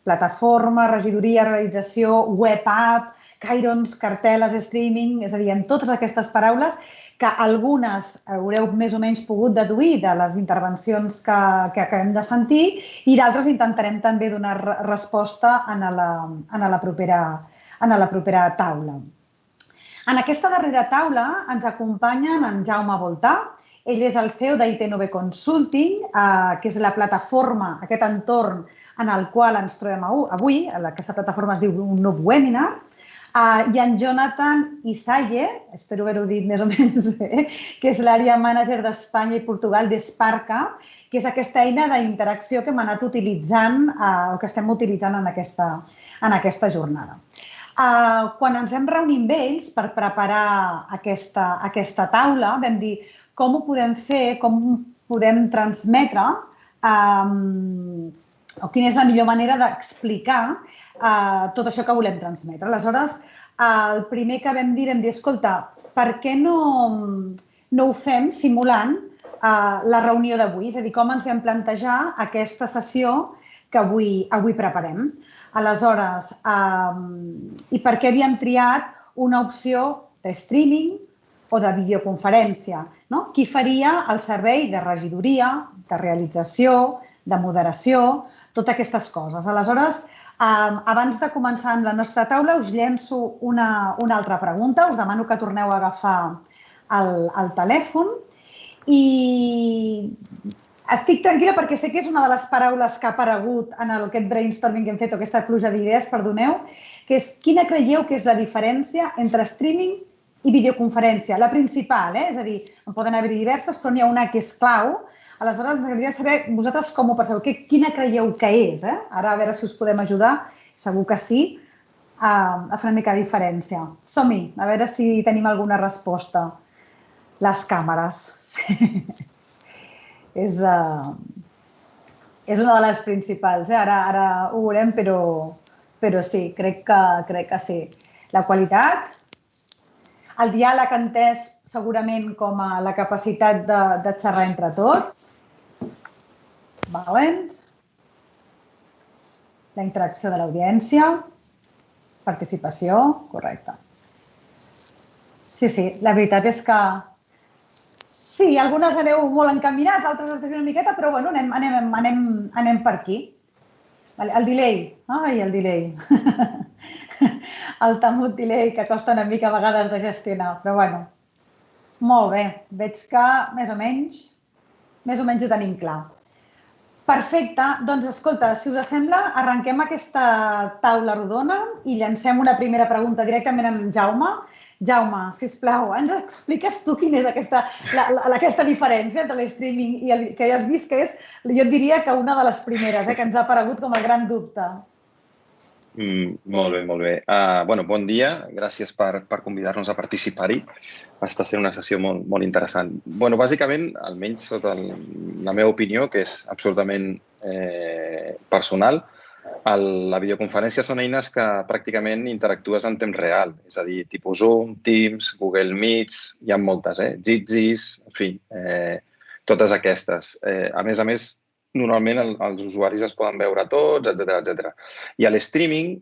Plataforma, regidoria, realització, web app, Cairons, cartel·les, streaming, és a dir, en totes aquestes paraules que algunes haureu més o menys pogut deduir de les intervencions que acabem de sentir i d'altres intentarem també donar resposta en la propera taula. En aquesta darrera taula ens acompanyen en Jaume Voltà. Ell és el CEO d'IT9 Consulting, que és la plataforma, aquest entorn en el qual ens trobem avui. Aquesta plataforma es diu un Noob Webinar. I en Jonathan Isaye, espero haver-ho dit més o menys bé, que és l'àrea mànager d'Espanya i Portugal d'Sparka, que és aquesta eina d'interacció que hem anat utilitzant o que estem utilitzant en aquesta jornada. Quan ens hem reunit amb ells per preparar aquesta taula, vam dir com ho podem fer, com podem transmetre o quina és la millor manera d'explicar tot això que volem transmetre. Aleshores, el primer que vam dir, escolta, per què no ho fem simulant la reunió d'avui? És a dir, com ens vam plantejar aquesta sessió que avui preparem. Aleshores, i per què havíem triat una opció de streaming o de videoconferència? Qui faria el servei de regidoria, de realització, de moderació, totes aquestes coses. Aleshores, abans de començar amb la nostra taula, us llenço una altra pregunta. Us demano que torneu a agafar el telèfon i estic tranquil·la perquè sé que és una de les paraules que ha aparegut en aquest brainstorming que hem fet o aquesta pluja d'idees, perdoneu, que és quina creieu que és la diferència entre streaming i videoconferència? La principal, és a dir, en poden haver-hi diverses, però n'hi ha una que és clau. Aleshores, ens agradaria saber vosaltres com ho penseu, quina creieu que és? Ara, a veure si us podem ajudar, segur que sí, a fer una mica de diferència. Som-hi, a veure si tenim alguna resposta. Les càmeres. És una de les principals. Ara ho veurem, però sí, crec que sí. La qualitat, el diàleg entès segurament com a la capacitat de xerrar entre tots. Valents. La interacció de l'audiència. Participació, correcte. Sí, la veritat és que sí, algunes aneu molt encaminats, altres esteu una miqueta, però bueno, anem per aquí. El delay. Ai, el delay. el temut delay que costa una mica a vegades de gestionar, però bueno, molt bé, veig que més o menys ho tenim clar. Perfecte, doncs escolta, si us sembla, arrenquem aquesta taula rodona i llancem una primera pregunta directament en Jaume. Jaume, sisplau, ens expliques tu quina és aquesta diferència entre l'streaming i el que ja has vist, que és, jo et diria que una de les primeres, que ens ha aparegut com a gran dubte. Molt bé, molt bé. Bon dia, gràcies per convidar-nos a participar-hi. Està sent una sessió molt interessant. Bàsicament, almenys sota la meva opinió, que és absolutament personal, la videoconferència són eines que pràcticament interactues en temps real, és a dir, tipus Zoom, Teams, Google Meets, hi ha moltes, Jitsis, en fi, totes aquestes. A més, normalment els usuaris es poden veure tots, etc. I l'streaming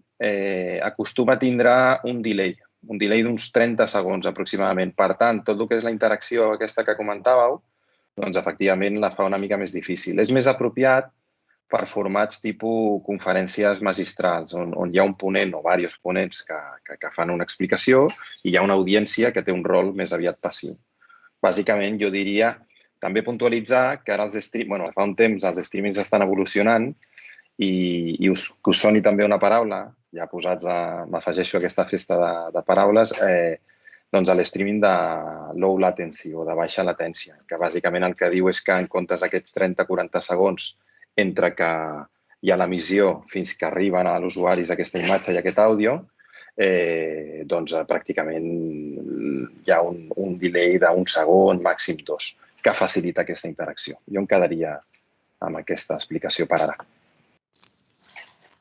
acostuma a tindre un delay d'uns 30 segons aproximadament. Per tant, tot el que és la interacció aquesta que comentàveu, doncs efectivament la fa una mica més difícil. És més apropiat per formats tipus conferències magistrals, on hi ha un ponent o diversos ponents que fan una explicació i hi ha una audiència que té un rol més aviat passiu. Bàsicament, jo diria també puntualitzar que ara fa un temps els streamings estan evolucionant i que us soni també una paraula, ja m'afegeixo a aquesta festa de paraules, doncs l'streaming de low latency o de baixa latència, que bàsicament el que diu és que en comptes d'aquests 30-40 segons entre que hi ha l'emissió fins que arriben a l'usuaris aquesta imatge i aquest àudio, doncs pràcticament hi ha un delay d'un segon, màxim 2, que facilita aquesta interacció. Jo em quedaria amb aquesta explicació per ara.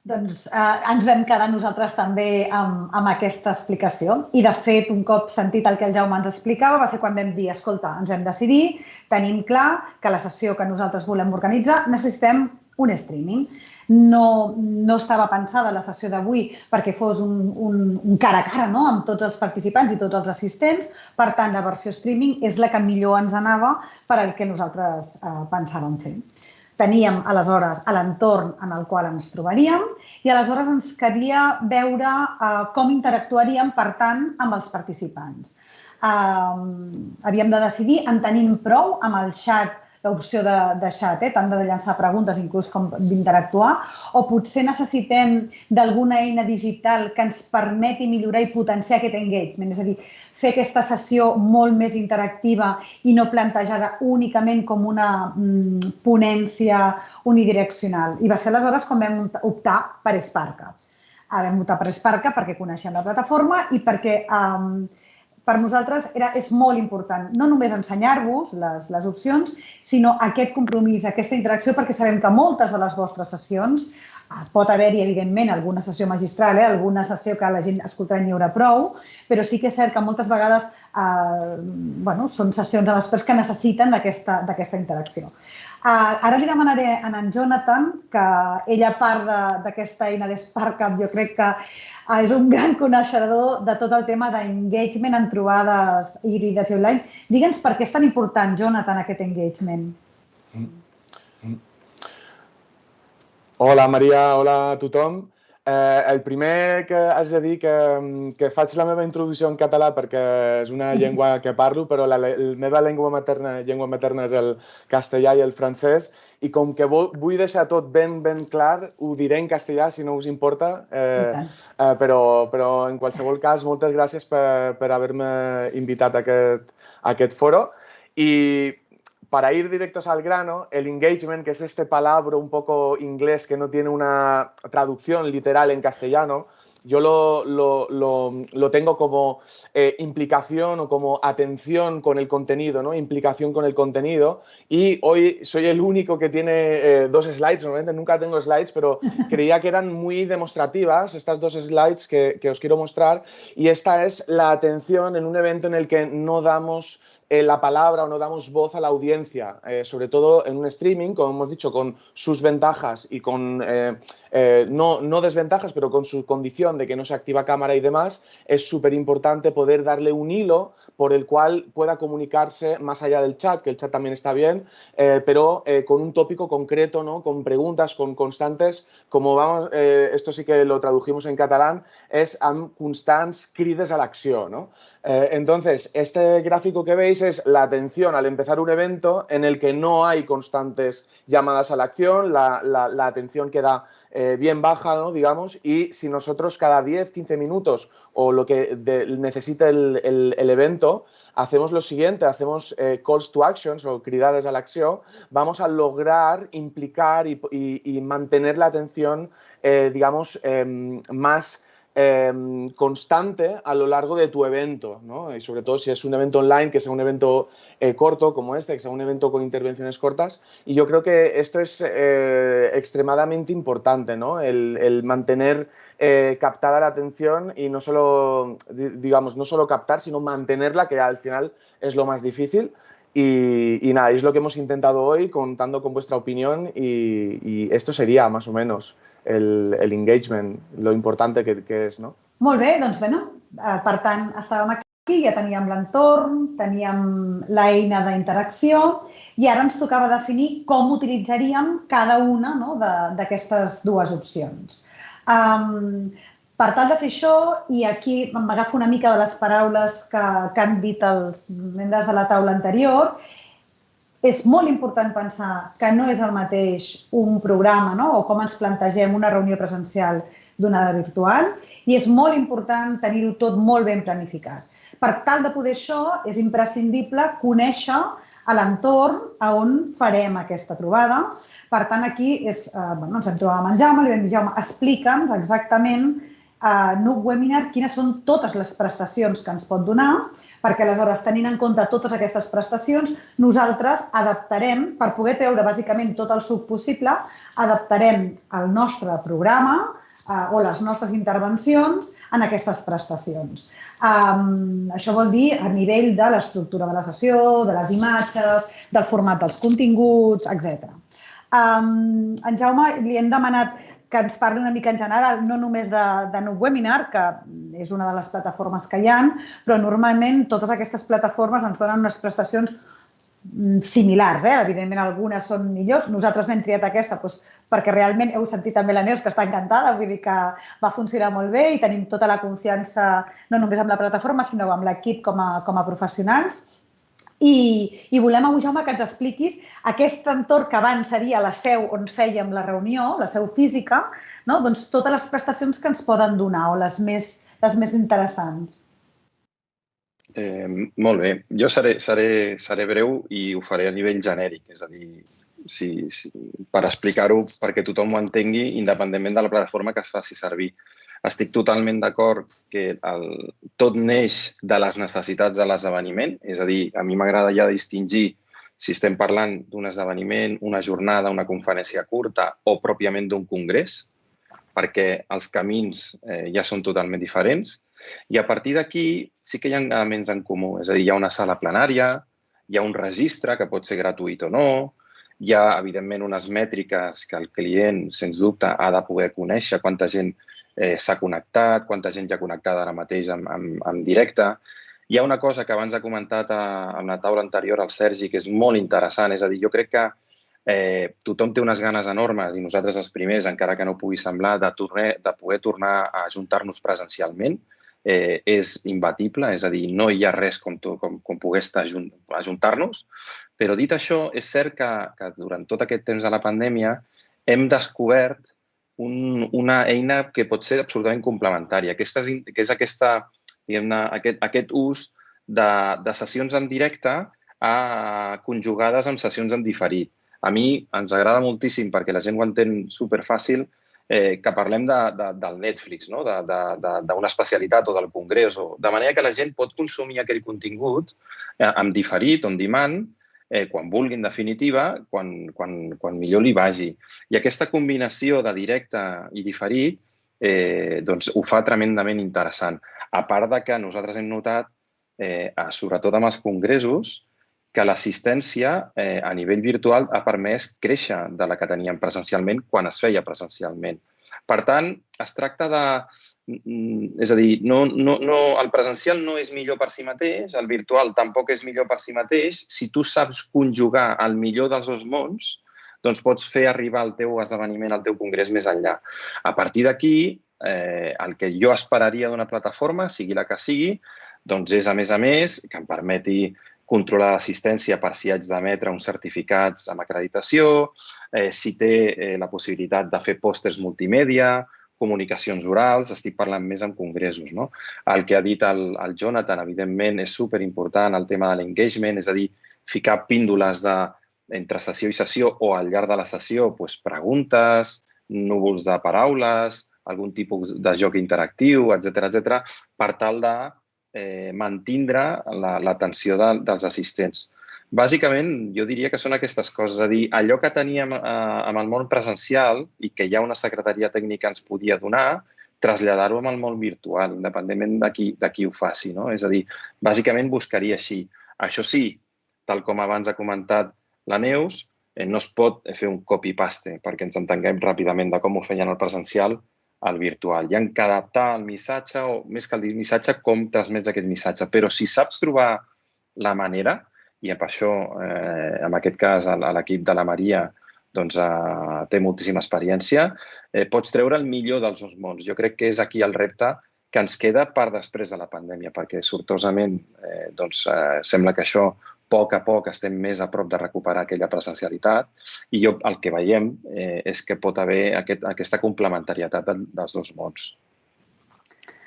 Doncs ens vam quedar nosaltres també amb aquesta explicació i, de fet, un cop sentit el que el Jaume ens explicava va ser quan vam dir, escolta, ens hem decidit, tenim clar que la sessió que nosaltres volem organitzar necessitem un streaming. No estava pensada la sessió d'avui perquè fos un cara a cara amb tots els participants i tots els assistents. Per tant, la versió streaming és la que millor ens anava per al que nosaltres pensàvem fer. Teníem, aleshores, l'entorn en el qual ens trobaríem i, aleshores, ens calia veure com interactuaríem, per tant, amb els participants. Havíem de decidir en tenim prou amb el xat, l'opció de xat, tant de llançar preguntes inclús com d'interactuar, o potser necessitem d'alguna eina digital que ens permeti millorar i potenciar aquest engagement, és a dir, fer aquesta sessió molt més interactiva i no plantejada únicament com una ponència unidireccional. I va ser aleshores quan vam optar per Sparka. Vam optar per Sparka perquè coneixem la plataforma i perquè per nosaltres és molt important no només ensenyar-vos les opcions, sinó aquest compromís, aquesta interacció, perquè sabem que moltes de les vostres sessions pot haver-hi, evidentment, alguna sessió magistral, alguna sessió que la gent escoltarà i n'hi haurà prou, però sí que és cert que moltes vegades són sessions a després que necessiten d'aquesta interacció. Ara li demanaré a en Jonathan, que ell, a part d'aquesta eina d'Sparkup, jo crec que és un gran coneixedor de tot el tema d'engagement en trobades híbrides i online. Digue'ns per què és tan important, Jonathan, aquest engagement. Hola, Maria, hola a tothom. El primer que haig de dir que faig la meva introducció en català perquè és una llengua que parlo, però la meva llengua materna és el castellà i el francès, i com que vull deixar tot ben clar, ho diré en castellà, si no us importa, però en qualsevol cas, moltes gràcies per haver-me invitat a aquest foro. Y para ir directos al grano, el engagement, que es este palabra un poco inglés que no tiene una traducción literal en castellano, yo lo tengo como implicación o como atención con el contenido, ¿no? Implicación con el contenido. Y hoy soy el único que tiene 2 slides, normalmente nunca tengo slides, pero creía que eran muy demostrativas estas 2 slides que os quiero mostrar. Y esta es la atención en un evento en el que no damos la palabra o no damos voz a la audiencia, sobre todo en un streaming, como hemos dicho, con sus ventajas y con, no desventajas, pero con su condición de que no se activa cámara y demás, es súper importante poder darle un hilo por el cual pueda comunicarse más allá del chat, que el chat también está bien, pero con un tópico concreto, ¿no? Con preguntas, con constantes, como vamos, esto sí que lo tradujimos en catalán, es amb constants crides a l'acció, ¿no? Entonces, este gráfico que veis es la atención al empezar un evento en el que no hay constantes llamadas a la acción, la atención queda bien baja, ¿no? Digamos, y si nosotros cada 10-15 minutos o lo que necesite el evento, hacemos lo siguiente, hacemos calls to actions o cridades a la acción, vamos a lograr implicar y mantener la atención, digamos, más constante a lo largo de tu evento, ¿no? Y sobre todo si es un evento online, que sea un evento corto como este, que sea un evento con intervenciones cortas. Y yo creo que esto es extremadamente importante, ¿no? El mantener captada la atención y no solo, digamos, no solo captar, sino mantenerla, que al final es lo más difícil. Y nada, es lo que hemos intentado hoy, contando con vuestra opinión, y esto sería más o menos el engagement, lo importante que és, no? Molt bé, doncs bé, per tant, estàvem aquí, ja teníem l'entorn, teníem l'eina d'interacció i ara ens tocava definir com utilitzaríem cada una d'aquestes dues opcions. Per tal de fer això, i aquí m'agafo una mica de les paraules que han dit els membres de la taula anterior, és molt important pensar que no és el mateix un programa o com ens plantegem una reunió presencial d'una virtual i és molt important tenir-ho tot molt ben planificat. Per tal de poder això, és imprescindible conèixer l'entorn on farem aquesta trobada. Per tant, aquí ens hem trobat amb en Jaume, li vam dir, Jaume, explica'ns exactament a Nuuk Webinar quines són totes les prestacions que ens pot donar, perquè aleshores, tenint en compte totes aquestes prestacions, nosaltres adaptarem, per poder treure bàsicament tot el suc possible, adaptarem el nostre programa o les nostres intervencions en aquestes prestacions. Això vol dir a nivell de l'estructura de la sessió, de les imatges, del format dels continguts, etc. En Jaume li hem demanat que ens parli una mica en general, no només de Nuuk Webinar, que és una de les plataformes que hi ha, però normalment totes aquestes plataformes ens donen unes prestacions similars. Evidentment, algunes són millors. Nosaltres n'hem triat aquesta perquè realment heu sentit també la Neus, que està encantada, vull dir que va funcionar molt bé i tenim tota la confiança no només amb la plataforma, sinó amb l'equip com a professionals. I volem avui, Jaume, que ens expliquis aquest entorn que abans seria la seu on fèiem la reunió, la seu física, doncs totes les prestacions que ens poden donar o les més interessants. Molt bé. Jo seré breu i ho faré a nivell genèric, és a dir, per explicar-ho perquè tothom ho entengui, independentment de la plataforma que es faci servir. Estic totalment d'acord que tot neix de les necessitats de l'esdeveniment, és a dir, a mi m'agrada ja distingir si estem parlant d'un esdeveniment, una jornada, una conferència curta o pròpiament d'un congrés, perquè els camins ja són totalment diferents. I a partir d'aquí sí que hi ha elements en comú, és a dir, hi ha una sala plenària, hi ha un registre que pot ser gratuït o no, hi ha, evidentment, unes mètriques que el client, sens dubte, ha de poder conèixer quanta gent s'ha connectat, quanta gent ja ha connectat ara mateix en directe. Hi ha una cosa que abans ha comentat en la taula anterior el Sergi, que és molt interessant, és a dir, jo crec que tothom té unes ganes enormes, i nosaltres els primers, encara que no pugui semblar, de poder tornar a ajuntar-nos presencialment. És imbatible, és a dir, no hi ha res com poder ajuntar-nos, però dit això, és cert que durant tot aquest temps de la pandèmia hem descobert una eina que pot ser absolutament complementària, que és aquest ús de sessions en directe conjugades amb sessions en diferit. A mi ens agrada moltíssim, perquè la gent ho entén superfàcil, que parlem del Netflix, d'una especialitat o del congrés, de manera que la gent pot consumir aquell contingut en diferit, on demand, quan vulgui, en definitiva, quan millor li vagi. I aquesta combinació de directe i diferit ho fa tremendament interessant. A part que nosaltres hem notat sobretot amb els congressos, que l'assistència a nivell virtual ha permès créixer de la que teníem presencialment quan es feia presencialment. Per tant, es tracta de... És a dir, el presencial no és millor per si mateix, el virtual tampoc és millor per si mateix. Si tu saps conjugar el millor dels dos mons, doncs pots fer arribar el teu esdeveniment, el teu congrés més enllà. A partir d'aquí, el que jo esperaria d'una plataforma, sigui la que sigui, doncs és, a més, que em permeti controlar l'assistència per si haig d'emetre uns certificats amb acreditació, si té la possibilitat de fer pòsters multimèdia, comunicacions orals, estic parlant més en congressos. El que ha dit el Jonathan, evidentment, és superimportant, el tema de l'engagement, és a dir, ficar píndoles entre sessió i sessió o al llarg de la sessió, preguntes, núvols de paraules, algun tipus de joc interactiu, etc., per tal de mantindre l'atenció dels assistents. Bàsicament, jo diria que són aquestes coses, és a dir, allò que teníem amb el món presencial i que ja una secretaria tècnica ens podia donar, traslladar-ho amb el món virtual, independentment de qui ho faci. És a dir, bàsicament buscaria així. Això sí, tal com abans ha comentat la Neus, no es pot fer un copy-paste perquè ens entenguem ràpidament de com ho feien al presencial al virtual. Hi ha que adaptar el missatge, o més que el missatge, com transmets aquest missatge. Però si saps trobar la manera, i per això, en aquest cas, l'equip de la Maria té moltíssima experiència, pots treure el millor dels dos mons. Jo crec que és aquí el repte que ens queda per després de la pandèmia, perquè sortosament sembla que això a poc estem més a prop de recuperar aquella presencialitat i el que veiem és que pot haver aquesta complementarietat dels dos mons.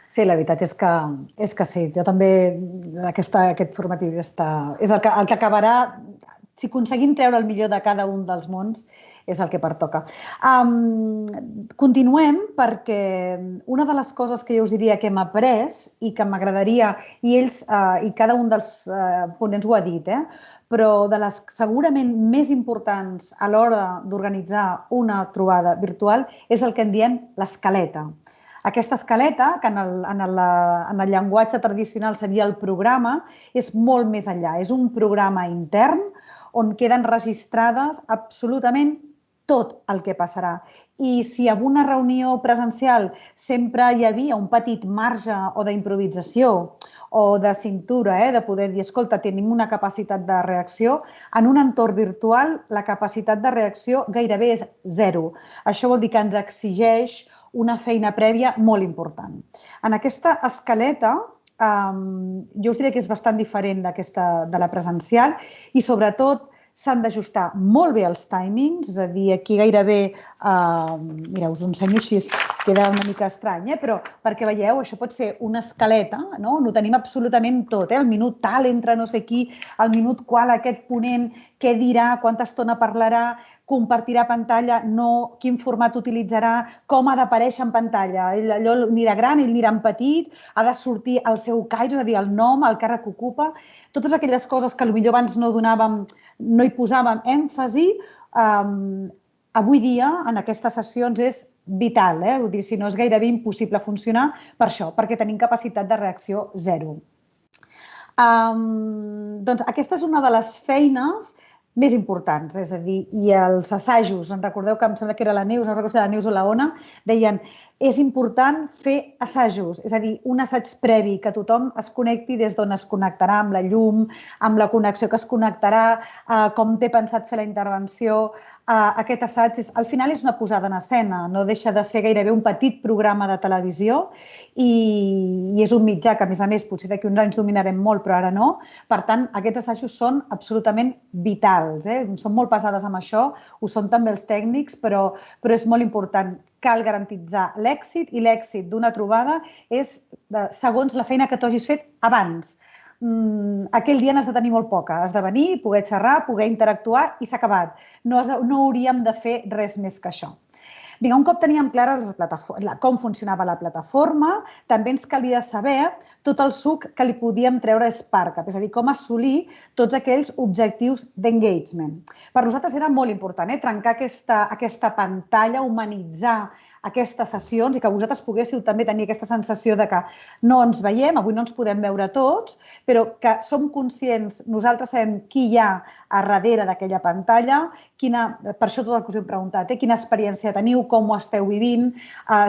Sí, la veritat és que sí. Jo també, aquest formatiu és el que acabarà, si aconseguim treure el millor de cada un dels mons, és el que pertoca. Continuem perquè una de les coses que jo us diria que hem après i que m'agradaria, i cada un dels ponents ho ha dit, però de les segurament més importants a l'hora d'organitzar una trobada virtual és el que en diem l'escaleta. Aquesta escaleta, que en el llenguatge tradicional seria el programa, és molt més enllà. És un programa intern on queden registrades absolutament tot el que passarà. I si en una reunió presencial sempre hi havia un petit marge o d'improvisació o de cintura, de poder dir, escolta, tenim una capacitat de reacció, en un entorn virtual la capacitat de reacció gairebé és zero. Això vol dir que ens exigeix una feina prèvia molt important. En aquesta escaleta, jo us diria que és bastant diferent de la presencial i sobretot s'han d'ajustar molt bé els timings, és a dir, aquí gairebé, mira, us ho ensenyo així, queda una mica estrany, però perquè veieu, això pot ser una escaleta, no? Ho tenim absolutament tot, el minut tal entra no sé qui, el minut qual aquest ponent, què dirà, quanta estona parlarà, compartirà pantalla, no, quin format utilitzarà, com ha d'aparèixer en pantalla. Allò anirà gran, ell anirà en petit, ha de sortir el seu caire, és a dir, el nom, el càrrec que ocupa, totes aquelles coses que potser abans no hi posàvem èmfasi, avui dia en aquestes sessions és vital, vull dir, si no és gairebé impossible funcionar per això, perquè tenim capacitat de reacció zero. Doncs aquesta és una de les feines més importants, és a dir, i els assajos, em recordeu que em sembla que era la Neus, no recordo si era la Neus o la Ona, deien, és important fer assajos, és a dir, un assaig previ, que tothom es connecti des d'on es connectarà, amb la llum, amb la connexió que es connectarà, com té pensat fer la intervenció. Aquest assaig, al final, és una posada en escena, no deixa de ser gairebé un petit programa de televisió i és un mitjà que, a més, potser d'aquí uns anys dominarem molt, però ara no. Per tant, aquests assajos són absolutament vitals. Són molt pesades amb això, ho són també els tècnics, però és molt important. Cal garantitzar l'èxit i l'èxit d'una trobada és segons la feina que tu hagis fet abans. Aquell dia n'has de tenir molt poca. Has de venir, poder xerrar, poder interactuar i s'ha acabat. No hauríem de fer res més que això. Un cop teníem clara com funcionava la plataforma, també ens calia saber tot el suc que li podíem treure a SparkUp, és a dir, com assolir tots aquells objectius d'engagement. Per nosaltres era molt important trencar aquesta pantalla, humanitzar aquestes sessions i que vosaltres poguéssiu també tenir aquesta sensació de que no ens veiem, avui no ens podem veure tots, però que som conscients, nosaltres sabem qui hi ha a darrere d'aquella pantalla, per això tot el que us hem preguntat, quina experiència teniu, com ho esteu vivint,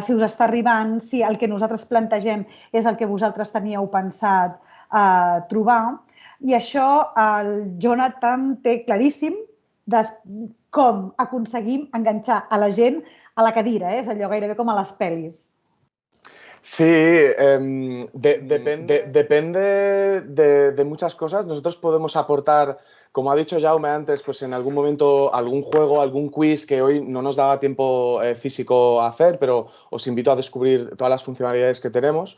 si us està arribant, si el que nosaltres plantegem és el que vosaltres teníeu pensat trobar. I això el Jonathan té claríssim de com aconseguim enganxar a la gent a la cadira, és allò gairebé com a les pel·lis. Sí, depende de muchas cosas. Nosotros podemos aportar, como ha dicho Jaume antes, pues en algún momento algún juego, algún quiz que hoy no nos daba tiempo físico a hacer, pero os invito a descubrir todas las funcionalidades que tenemos.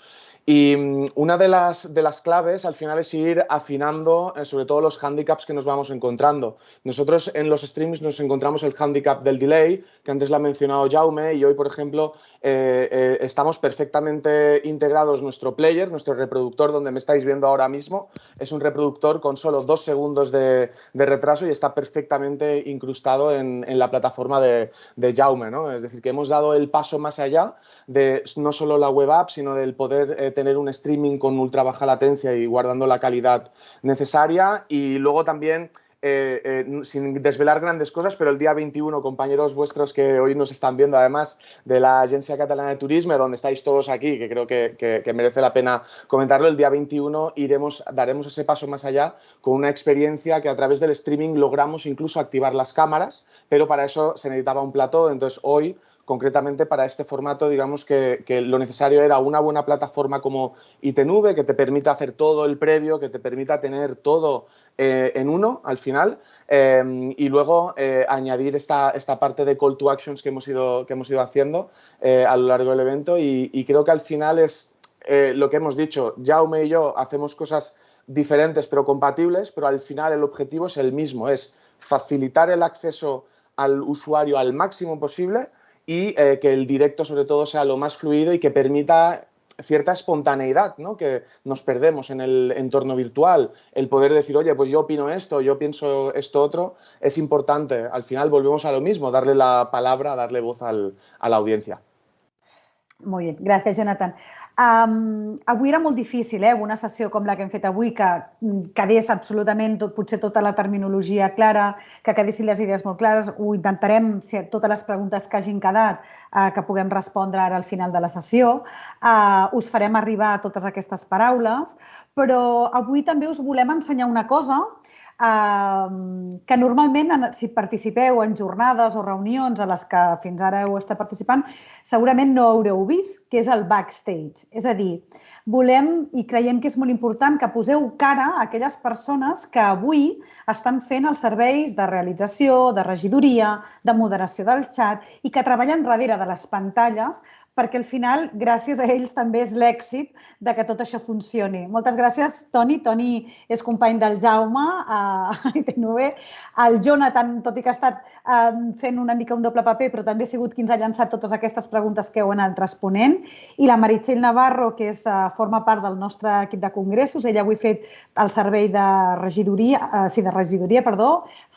Y una de las claves al final es ir afinando sobre todo los handicaps que nos vamos encontrando. Nosotros en los streams nos encontramos el handicap del delay, que antes lo ha mencionado Jaume, y hoy, por ejemplo, estamos perfectamente integrados. Nuestro player, nuestro reproductor donde me estáis viendo ahora mismo, es un reproductor con solo 2 segundos de retraso y está perfectamente incrustado en la plataforma de Jaume, ¿no? Es decir, que hemos dado el paso más allá de no solo la web app, sino del poder tener un streaming con ultra baja latencia y guardando la calidad necesaria. Y luego también, sin desvelar grandes cosas, pero el día 21, compañeros vuestros que hoy nos están viendo, además de la Agencia Catalana de Turisme, donde estáis todos aquí, que creo que merece la pena comentarlo, el día 21 daremos ese paso más allá con una experiencia que a través del streaming logramos incluso activar las cámaras, pero para eso se necesitaba un plató. Entonces hoy, concretamente para este formato, digamos que lo necesario era una buena plataforma como ITNV, que te permita hacer todo el previo, que te permita tener todo en uno al final, y luego añadir esta parte de call to actions que hemos ido haciendo a lo largo del evento. Y creo que al final es lo que hemos dicho, Jaume y yo hacemos cosas diferentes pero compatibles, pero al final el objetivo es el mismo, es facilitar el acceso al usuario al máximo posible y que el directo sobre todo sea lo más fluido y que permita cierta espontaneidad, ¿no? Que nos perdemos en el entorno virtual. El poder decir, oye, pues yo opino esto, yo pienso esto otro, es importante. Al final volvemos a lo mismo, darle la palabra, darle voz a la audiencia. Molt bé, gràcies, Jonathan. Avui era molt difícil, una sessió com la que hem fet avui, que quedés absolutament potser tota la terminologia clara, que quedessin les idees molt clares. Ho intentarem, si totes les preguntes que hagin quedat, que puguem respondre ara al final de la sessió. Us farem arribar totes aquestes paraules, però avui també us volem ensenyar una cosa que normalment, si participeu en jornades o reunions a les que fins ara heu estat participant, segurament no haureu vist, que és el backstage. És a dir, volem i creiem que és molt important que poseu cara a aquelles persones que avui estan fent els serveis de realització, de regidoria, de moderació del xat i que treballen darrere de les pantalles perquè al final, gràcies a ells, també és l'èxit de que tot això funcioni. Moltes gràcies, Toni. Toni és company del Jaume a ITNV. El Jonathan, tot i que ha estat fent una mica un doble paper, però també ha sigut qui ens ha llançat totes aquestes preguntes que heu anat responent. I la Meritxell Navarro, que forma part del nostre equip de congressos, ella avui ha fet el servei de regidoria,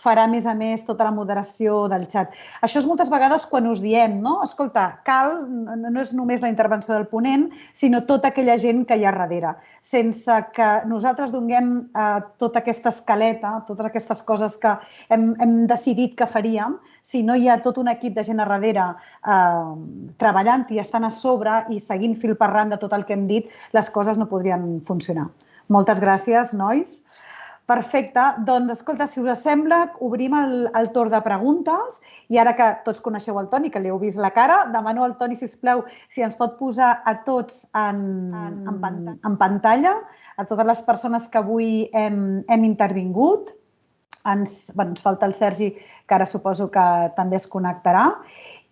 farà, a més, tota la moderació del xat. Això és moltes vegades quan us diem, no? Escolta, no és només la intervenció del ponent, sinó tota aquella gent que hi ha darrere. Sense que nosaltres donem tota aquesta escaleta, totes aquestes coses que hem decidit que faríem, si no hi ha tot un equip de gent a darrere treballant i estant a sobre i seguint fil per randa tot el que hem dit, les coses no podrien funcionar. Moltes gràcies, nois. Perfecte. Doncs, escolta, si us sembla, obrim el torn de preguntes i ara que tots coneixeu el Toni, que li heu vist la cara, demano al Toni, sisplau, si ens pot posar a tots en pantalla, a totes les persones que avui hem intervingut. Ens falta el Sergi, que ara suposo que també es connectarà.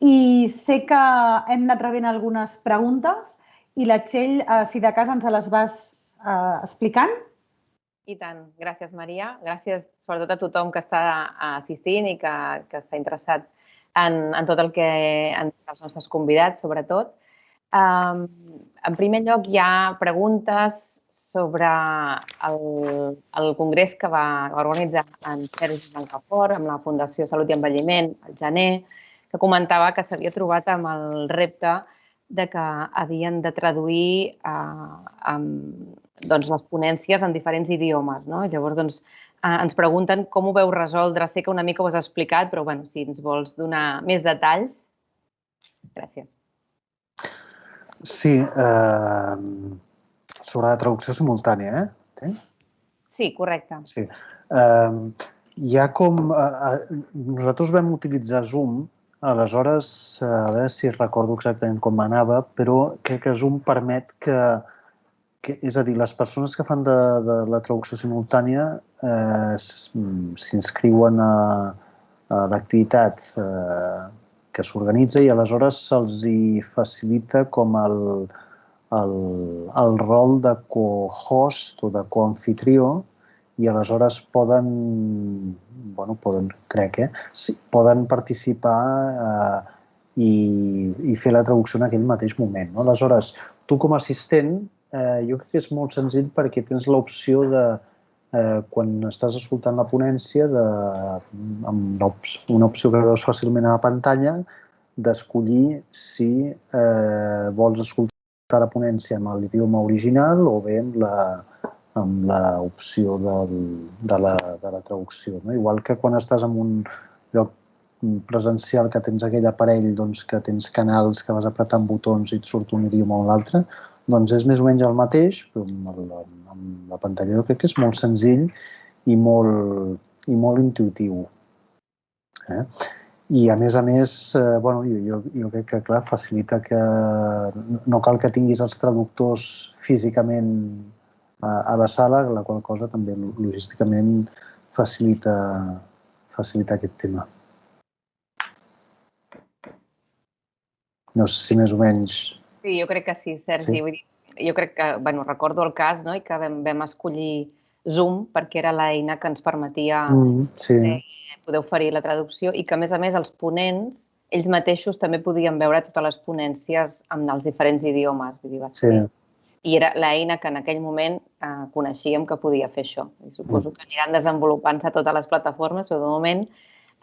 I sé que hem anat rebent algunes preguntes i la Txell, si de cas, ens les vas explicant. I tant. Gràcies, Maria. Gràcies sobretot a tothom que està assistint i que està interessat en tot el que els nostres convidats, sobretot. En primer lloc, hi ha preguntes sobre el congrés que va organitzar en Sergi Blancafort amb la Fundació Salut i Envelliment al gener, que comentava que s'havia trobat amb el repte de que havien de traduir les ponències en diferents idiomes. Llavors, ens pregunten com ho veu resoldre. Sé que una mica ho has explicat, però si ens vols donar més detalls. Gràcies. Sí, sobre la traducció simultània, Sí, correcte. Sí. Hi ha nosaltres vam utilitzar Zoom, aleshores, a veure si recordo exactament com anava, però crec que Zoom permet és a dir, les persones que fan de la traducció simultània s'inscriuen a l'activitat que s'organitza i aleshores se'ls hi facilita com el rol de co-host o de coanfitrió i aleshores poden participar i fer la traducció en aquell mateix moment. Aleshores, tu com a assistent, jo crec que és molt senzill perquè tens l'opció de, quan estàs escoltant la ponència, amb una opció que veus fàcilment a la pantalla, d'escollir si vols escoltar la ponència amb l'idioma original o bé amb l'opció de la traducció. Igual que quan estàs en un lloc presencial que tens aquell aparell que tens canals que vas apretant botons i et surt un idioma o l'altre, doncs és més o menys el mateix, però amb la pantalla jo crec que és molt senzill i molt intuïtiu. I a més, jo crec que, clar, facilita que no cal que tinguis els traductors físicament a la sala, la qual cosa també logísticament facilita aquest tema. No sé si més o menys... Sí, jo crec que sí, Sergi. Jo crec que, recordo el cas i que vam escollir Zoom perquè era l'eina que ens permetia poder oferir la traducció i que, a més, els ponents, ells mateixos també podien veure totes les ponències amb els diferents idiomes. I era l'eina que en aquell moment coneixíem que podia fer això. Suposo que aniran desenvolupant-se totes les plataformes, però de moment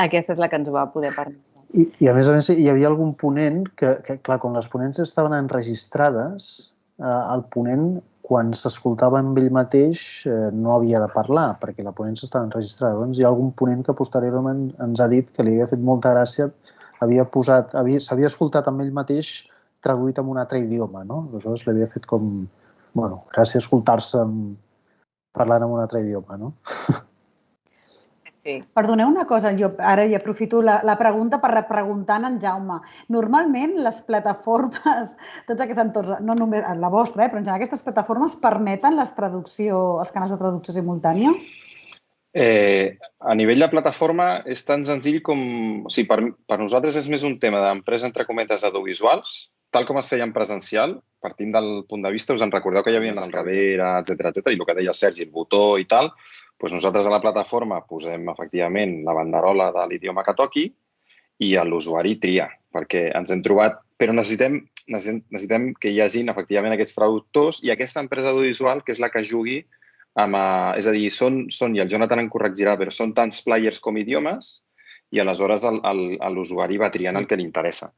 aquesta és la que ens va poder permetre. I a més, hi havia algun ponent que, clar, quan les ponències estaven enregistrades, el ponent, quan s'escoltava amb ell mateix, no havia de parlar, perquè la ponència estava enregistrada. Llavors, hi ha algun ponent que posteriorment ens ha dit que li havia fet molta gràcia, s'havia escoltat amb ell mateix traduït en un altre idioma, no? Aleshores, li havia fet com, gràcia escoltar-se parlant en un altre idioma, no? Sí. Perdoneu una cosa, jo ara ja aprofito la pregunta per repreguntar en Jaume. Normalment les plataformes, tots aquests entorns, no només la vostra, però en general aquestes plataformes permeten els canals de traducció simultània? A nivell de plataforma és tan senzill com... O sigui, per nosaltres és més un tema d'empresa, entre cometes, d'audiovisuals, tal com es feia en presencial, partint del punt de vista, us en recordeu que hi havia al darrere, etcètera, i el que deia el Sergi, el botó i tal, doncs nosaltres a la plataforma posem efectivament la banderola de l'idioma que toqui i l'usuari tria, perquè ens hem trobat... Però necessitem que hi hagin efectivament aquests traductors i aquesta empresa audiovisual que és la que jugui amb... És a dir, i el Jonathan em corregirà, però són tants players com idiomes i aleshores l'usuari va triant el que li interessa.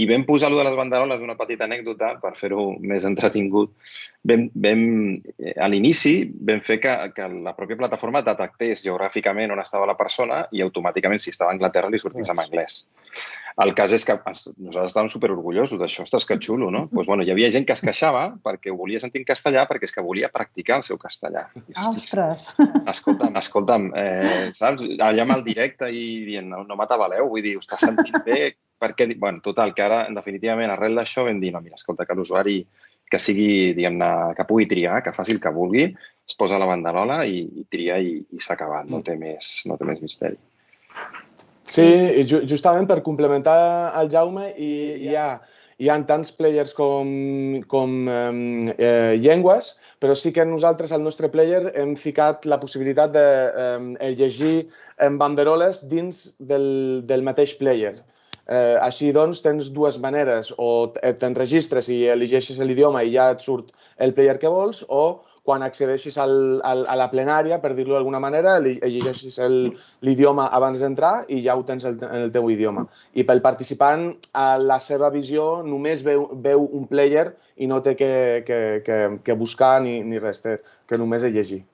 I vam posar allò de les banderoles, una petita anècdota, per fer-ho més entretingut. A l'inici vam fer que la pròpia plataforma detectés geogràficament on estava la persona i automàticament, si estava a Anglaterra, li sortís en anglès. El cas és que nosaltres estàvem superorgullosos d'això. Ostres, que xulo, no? Doncs, hi havia gent que es queixava perquè ho volia sentir en castellà perquè és que volia practicar el seu castellà. Ostres! Escolta'm, saps? Allà amb el directe i dient, no m'atabaleu, vull dir, ho estàs sentint bé? Perquè, total, que ara, definitivament, arrel d'això vam dir, no, mira, escolta, que l'usuari que sigui, diguem-ne, que pugui triar, que faci el que vulgui, es posa la banderola i tria i s'ha acabat, no té més misteri. Sí, justament per complementar el Jaume, hi ha tants players com llengües, però sí que nosaltres, al nostre player, hem ficat la possibilitat de llegir banderoles dins del mateix player. Així, doncs, tens dues maneres. O t'enregistres i elegeixes l'idioma i ja et surt el player que vols, o quan accedeixis a la plenària, per dir-ho d'alguna manera, llegeixis l'idioma abans d'entrar i ja ho tens en el teu idioma. I pel participant, la seva visió només veu un player i no té que buscar ni res, que només és llegir.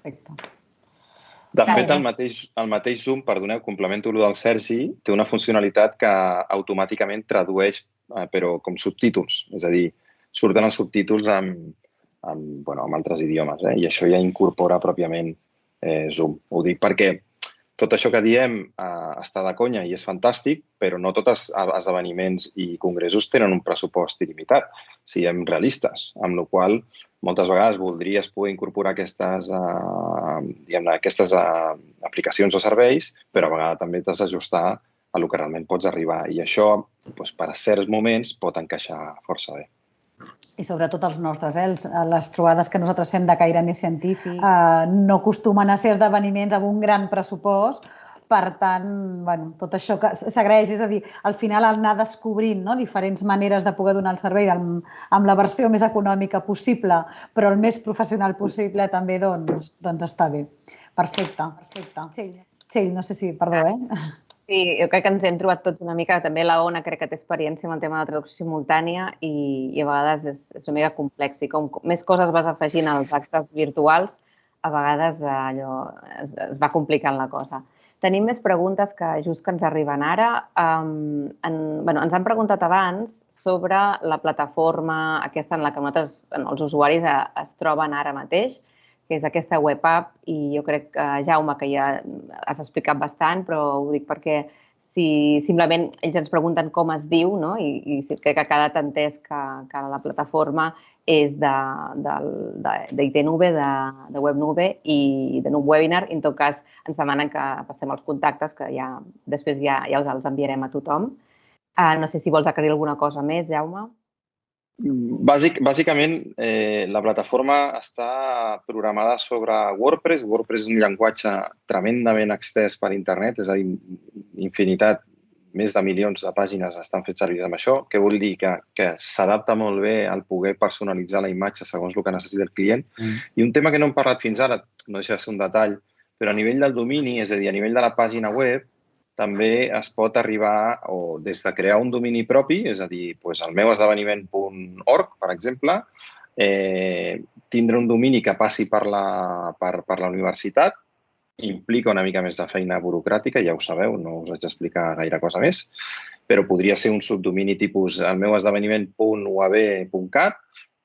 Perfecte. De fet, el mateix Zoom, perdoneu, complemento el del Sergi, té una funcionalitat que automàticament tradueix, però com subtítols. És a dir, surten els subtítols amb altres idiomes, i això ja incorpora pròpiament Zoom. Ho dic perquè tot això que diem està de conya i és fantàstic, però no tots els esdeveniments i congressos tenen un pressupost il·limitat, siguem realistes, amb la qual cosa moltes vegades voldries poder incorporar aquestes aplicacions o serveis, però a vegades també t'has d'ajustar a el que realment pots arribar. I això, per a certs moments, pot encaixar força bé. I sobretot els nostres, les trobades que nosaltres fem de caire més científic no acostumen a ser esdeveniments amb un gran pressupost, per tant, tot això que s'agraeix, és a dir, al final anar descobrint diferents maneres de poder donar el servei amb la versió més econòmica possible, però el més professional possible també, doncs està bé. Perfecte. Txell, no sé si, perdó, Sí, jo crec que ens hem trobat tots una mica, també la Ona crec que té experiència amb el tema de la traducció simultània i a vegades és una mica complex i com més coses vas afegint als actes virtuals, a vegades es va complicant la cosa. Tenim més preguntes que just que ens arriben ara. Ens han preguntat abans sobre la plataforma aquesta en la que nosaltres, els usuaris, es troben ara mateix, que és aquesta web app, i jo crec, Jaume, que ja has explicat bastant, però ho dic perquè si simplement ells ens pregunten com es diu, i crec que ha quedat entès que la plataforma és d'ITNV, de WebNube i de Nuwebinar, i en tot cas ens demanen que passem els contactes, que després ja els enviarem a tothom. No sé si vols aclarir alguna cosa més, Jaume. Bàsicament, la plataforma està programada sobre WordPress. WordPress és un llenguatge tremendament extès per internet, és a dir, infinitat, més de milions de pàgines estan fets servir amb això, que vol dir que s'adapta molt bé al poder personalitzar la imatge segons el que necessita el client. I un tema que no hem parlat fins ara, no deixa de ser un detall, però a nivell del domini, és a dir, a nivell de la pàgina web, també es pot arribar des de crear un domini propi, és a dir, el meu esdeveniment.org, per exemple, tindre un domini que passi per la universitat, implica una mica més de feina burocràtica, ja ho sabeu, no us haig d'explicar gaire cosa més, però podria ser un subdomini tipus el meu esdeveniment.uab.cat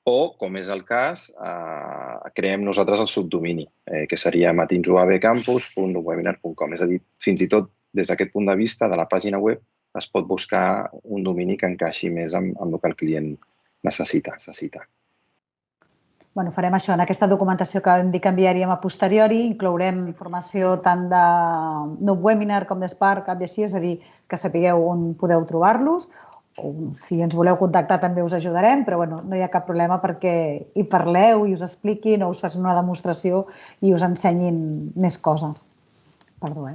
o, com és el cas, creem nosaltres el subdomini, que seria matinsuabcampus.webinar.com. És a dir, fins i tot des d'aquest punt de vista de la pàgina web es pot buscar un domini que encaixi més amb el que el client necessita. Farem això. En aquesta documentació que vam dir que enviaríem a posteriori inclourem informació tant de Nuwebinar com de Spark, App i així, és a dir, que sapigueu on podeu trobar-los. Si ens voleu contactar també us ajudarem, però no hi ha cap problema perquè hi parleu i us expliquin o us facin una demostració i us ensenyin més coses. Perdó.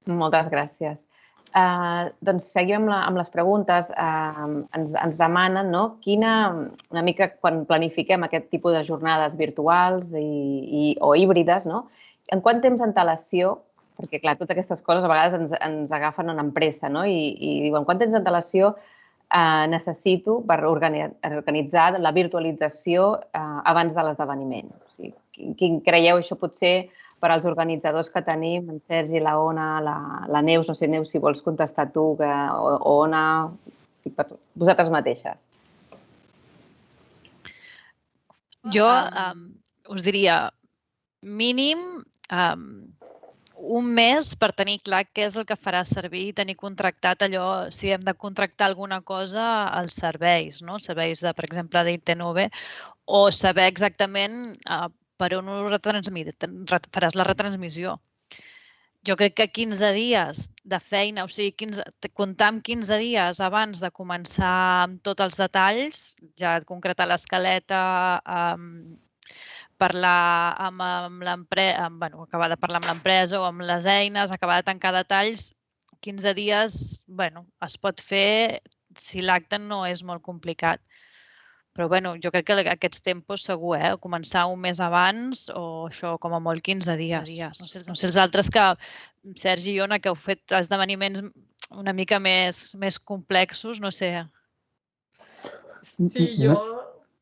Moltes gràcies. Doncs seguim amb les preguntes. Ens demanen una mica quan planifiquem aquest tipus de jornades virtuals o híbrides, en quant temps d'antelació, perquè clar, totes aquestes coses a vegades ens agafen amb pressa i diuen quant temps d'antelació necessito per organitzar la virtualització abans de l'esdeveniment. Quin creieu això potser per als organitzadors que tenim, en Sergi, la Ona, la Neus, no sé, Neus, si vols contestar tu, o Ona, per vosaltres mateixes. Jo us diria mínim un mes per tenir clar què és el que farà servir i tenir contractat allò, si hem de contractar alguna cosa, als serveis, serveis, per exemple, d'ITNV, o saber exactament per on faràs la retransmissió. Jo crec que 15 dies de feina, o sigui, comptar amb 15 dies abans de començar amb tots els detalls, ja concretar l'escaleta, parlar amb l'empresa, acabar de parlar amb l'empresa o amb les eines, acabar de tancar detalls, 15 dies, es pot fer si l'acte no és molt complicat. Però bueno, jo crec que aquests tempos segur, començar un mes abans o això com a molt 15 dies. No sé els altres que, Sergi i Iona, que heu fet esdeveniments una mica més complexos, no sé. Sí, jo...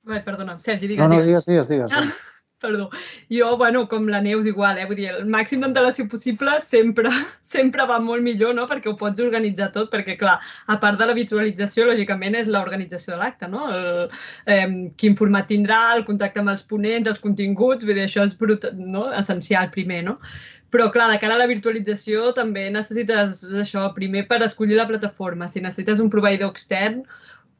Perdona, Sergi, digues. No, digues. Perdó. Jo, com la Neus igual, vull dir, el màxim d'antelació possible sempre va molt millor, no? Perquè ho pots organitzar tot, perquè, clar, a part de la visualització, lògicament, és l'organització de l'acte, no? Quin format tindrà, el contacte amb els ponents, els continguts, vull dir, això és essencial primer, no? Però, clar, de cara a la virtualització també necessites això, primer per escollir la plataforma, si necessites un proveïdor extern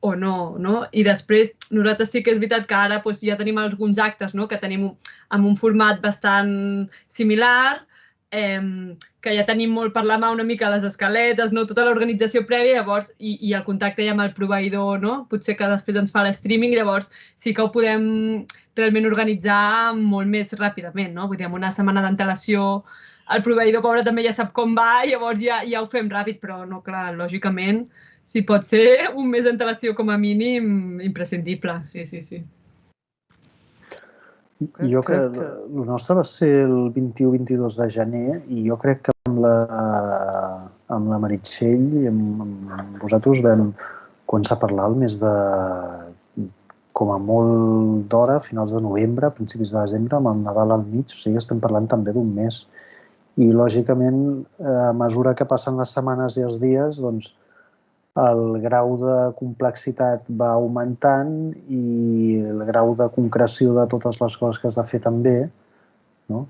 o no? I després, nosaltres sí que és veritat que ara ja tenim alguns actes que tenim amb un format bastant similar, que ja tenim molt per la mà una mica les escaletes, tota l'organització prèvia, llavors, i el contacte ja amb el proveïdor, potser que després ens fa l'streaming, llavors sí que ho podem realment organitzar molt més ràpidament, no? Vull dir, amb una setmana d'antelació el proveïdor pobre també ja sap com va, llavors ja ho fem ràpid, però no, clar, lògicament, si pot ser un mes d'antelació com a mínim, imprescindible, sí. Jo crec que el nostre va ser el 21-22 de gener i jo crec que amb la Meritxell i amb vosaltres vam començar a parlar el mes de, com a molt d'hora, finals de novembre, principis de desembre, amb el Nadal al mig, o sigui, estem parlant també d'un mes. I, lògicament, a mesura que passen les setmanes i els dies, doncs, el grau de complexitat va augmentant i el grau de concreció de totes les coses que has de fer també, no?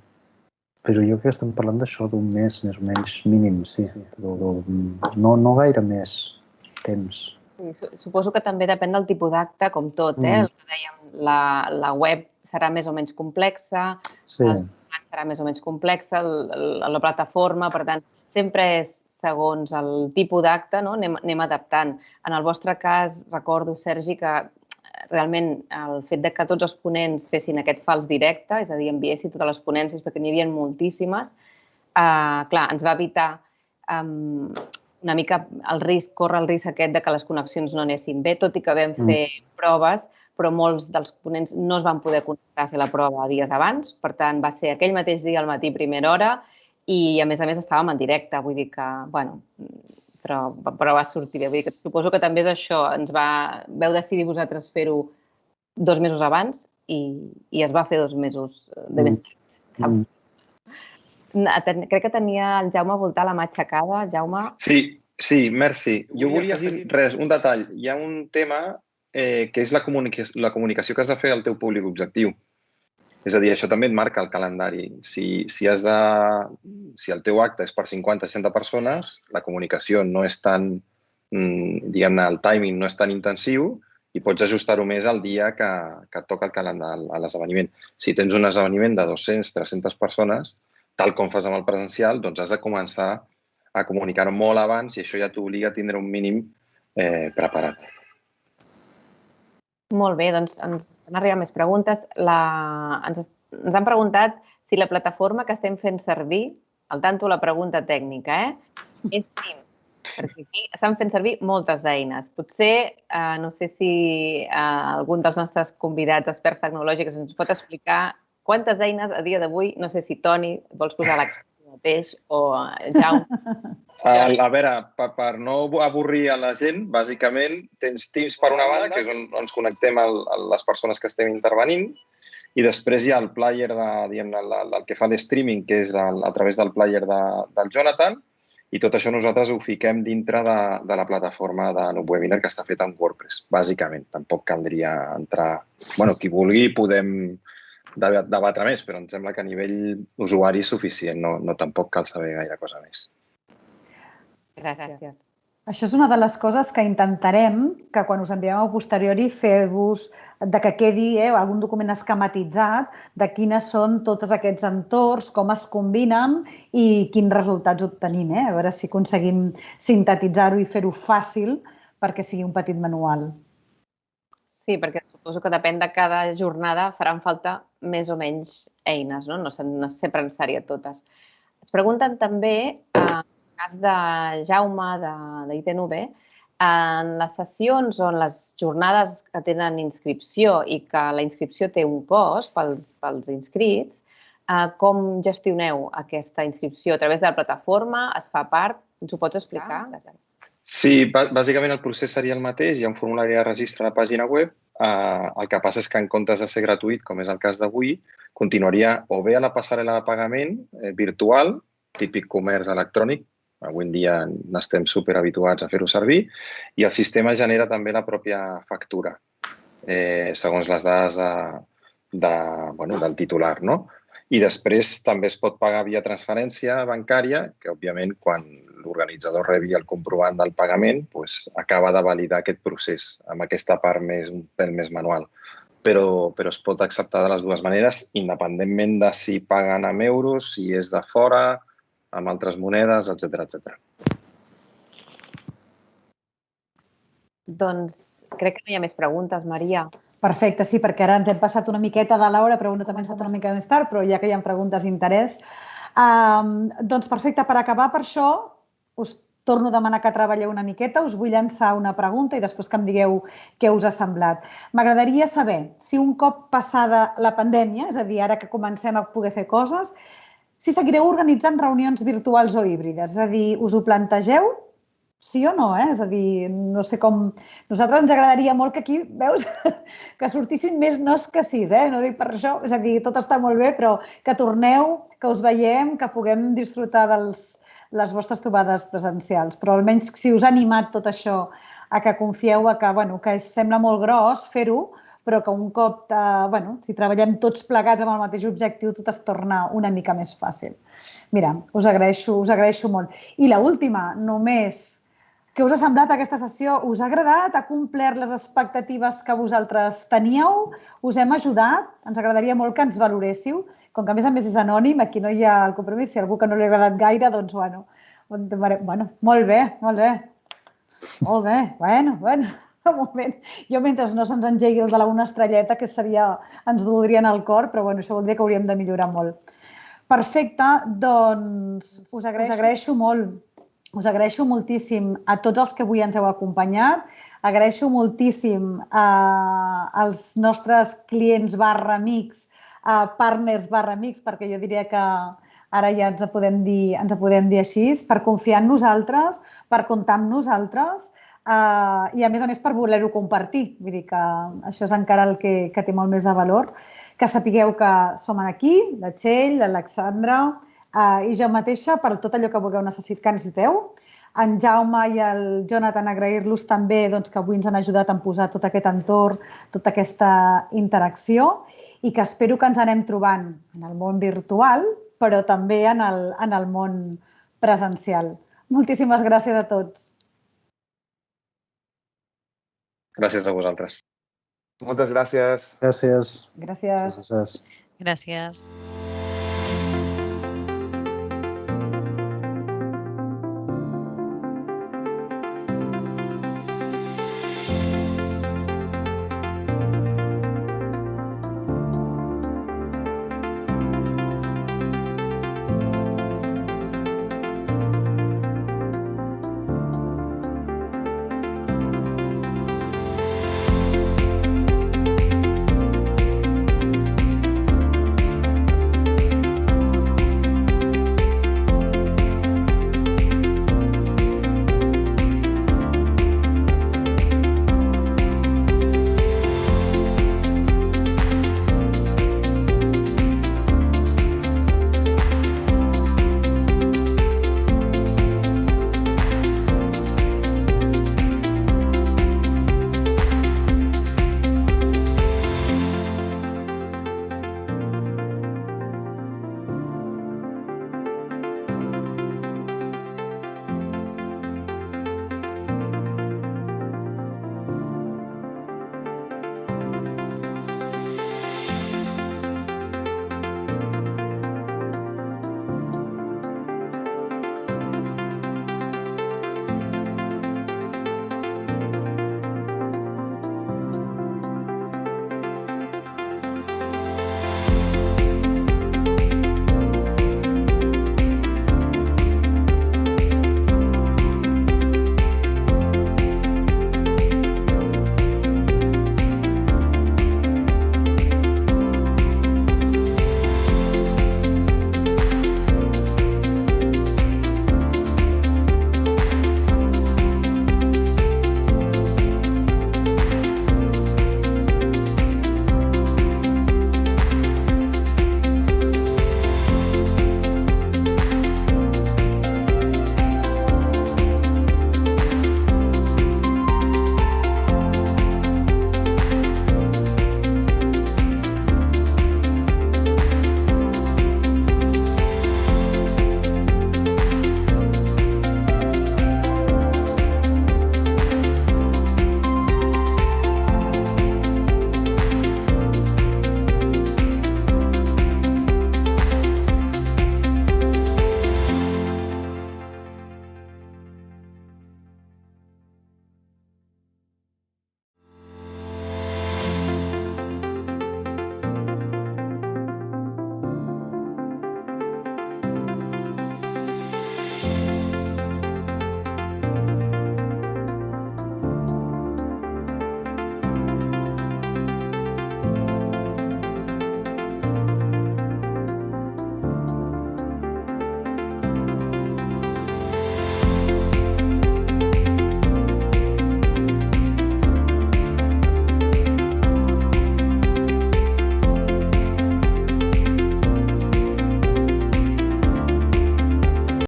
Però jo crec que estem parlant d'això, d'un mes, més o menys mínim, sí. Però no gaire més temps. Suposo que també depèn del tipus d'acte, com tot, El que dèiem, la web serà més o menys complexa, el format serà més o menys complexa, la plataforma, per tant, sempre és segons el tipus d'acte, anem adaptant. En el vostre cas, recordo, Sergi, que realment el fet que tots els ponents fessin aquest fals directe, és a dir, enviessin totes les ponències, perquè n'hi havia moltíssimes, clar, ens va evitar una mica córrer el risc aquest de que les connexions no anessin bé, tot i que vam fer proves, però molts dels ponents no es van poder connectar a fer la prova dies abans, per tant, va ser aquell mateix dia al matí, primera hora, i a més estàvem en directe, vull dir que, bueno, però va sortir bé. Vull dir que suposo que també és això, veu decidir vosaltres fer-ho 2 mesos abans i es va fer 2 mesos de més tard. Crec que tenia el Jaume Voltà la mà aixecada. Jaume? Sí, merci. Jo volia afegir un detall. Hi ha un tema que és la comunicació que has de fer al teu públic objectiu. És a dir, això també et marca el calendari. Si el teu acte és per 50-60 persones, la comunicació no és tan, diguem-ne, el timing no és tan intensiu i pots ajustar-ho més al dia que et toca el calendari a l'esdeveniment. Si tens un esdeveniment de 200-300 persones, tal com fas amb el presencial, doncs has de començar a comunicar-ho molt abans i això ja t'obliga a tindre un mínim preparat. Molt bé, doncs ens han arribat més preguntes. Ens han preguntat si la plataforma que estem fent servir, al tanto la pregunta tècnica, és Teams, perquè aquí estan fent servir moltes eines. Potser, no sé si algun dels nostres convidats experts tecnològics ens pot explicar quantes eines a dia d'avui, no sé si Toni vols posar l'accent mateix o Jaume. A veure, per no avorrir a la gent, bàsicament tens Teams per una banda, que és on ens connectem a les persones que estem intervenint, i després hi ha el player, el que fa l'streaming, que és a través del player del Jonathan, i tot això nosaltres ho fiquem dintre de la plataforma de NoobWebinar que està feta en WordPress, bàsicament. Tampoc caldria entrar... Bueno, qui vulgui podem debatre més, però em sembla que a nivell usuari és suficient, no tampoc cal saber gaire cosa més. Gràcies. Això és una de les coses que intentarem que quan us enviem a posteriori fer-vos que quedi algun document esquematitzat de quines són tots aquests entorns, com es combinen i quins resultats obtenim. A veure si aconseguim sintetitzar-ho i fer-ho fàcil perquè sigui un petit manual. Sí, perquè suposo que depèn de cada jornada faran falta més o menys eines, no sempre necessària totes. Es pregunten també... cas de Jaume, d'ITNV, En les sessions o en les jornades que tenen inscripció i que la inscripció té un cost pels inscrits, com gestioneu aquesta inscripció? A través de la plataforma? Es fa part? Ens ho pots explicar? Gràcies. Sí, bàsicament el procés seria el mateix. Hi ha un formulari de registre a la pàgina web. El que passa és que en comptes de ser gratuït, com és el cas d'avui, continuaria o bé a la passarel·la de pagament virtual, típic comerç electrònic, avui en dia n'estem superhabituats a fer-ho servir, i el sistema genera també la pròpia factura, segons les dades del titular, no? I després també es pot pagar via transferència bancària, que òbviament quan l'organitzador rebi el comprovant del pagament acaba de validar aquest procés amb aquesta part un pèl més manual. Però es pot acceptar de les dues maneres, independentment de si paguen amb euros, si és de fora, amb altres monedes, etc. Doncs crec que no hi ha més preguntes, Maria. Perfecte, sí, perquè ara ens hem passat una miqueta de l'hora, però també ens ha estat una mica més tard, però ja que hi ha preguntes d'interès. Doncs perfecte, per acabar per això, us torno a demanar que treballeu una miqueta, us vull llançar una pregunta i després que em digueu què us ha semblat. M'agradaria saber si un cop passada la pandèmia, és a dir, ara que comencem a poder fer coses, si seguireu organitzant reunions virtuals o híbrides, és a dir, us ho plantegeu? Sí o no, És a dir, no sé com... Nosaltres ens agradaria molt que aquí, veus, que sortissin més nos que sis, no dic per això, és a dir, tot està molt bé, però que torneu, que us veiem, que puguem disfrutar de les vostres trobades presencials. Però almenys si us ha animat tot això a que confieu que sembla molt gros fer-ho, però que un cop, si treballem tots plegats amb el mateix objectiu, tot es torna una mica més fàcil. Mira, us agraeixo molt. I l'última, només... Què us ha semblat aquesta sessió? Us ha agradat? Ha complert les expectatives que vosaltres teníeu? Us hem ajudat? Ens agradaria molt que ens valoréssiu. Com que a més és anònim, aquí no hi ha el compromís. Si a algú que no li ha agradat gaire, doncs, molt bé. Molt bé, un moment. Jo, mentre no se'ns engegui el de la una estrelleta, que seria, ens doldrien al cor, però això voldria que hauríem de millorar molt. Perfecte, doncs us agraeixo molt. Us agraeixo moltíssim a tots els que avui ens heu acompanyat. Agraeixo moltíssim als nostres clients /amics, partners /amics, perquè jo diria que ara ja ens podem dir així, per confiar en nosaltres, per comptar amb nosaltres i, a més, per voler-ho compartir. Vull dir que això és encara el que té molt més de valor. Que sapigueu que som aquí, la Txell, l'Alexandra i jo mateixa, per tot allò que vulgueu que necessiteu. En Jaume i el Jonathan, agrair-los també que avui ens han ajudat a posar tot aquest entorn, tota aquesta interacció i que espero que ens anem trobant en el món virtual, però també en el món presencial. Moltíssimes gràcies a tots. Gràcies a vosaltres. Moltes gràcies. Gràcies. Gràcies. Gràcies.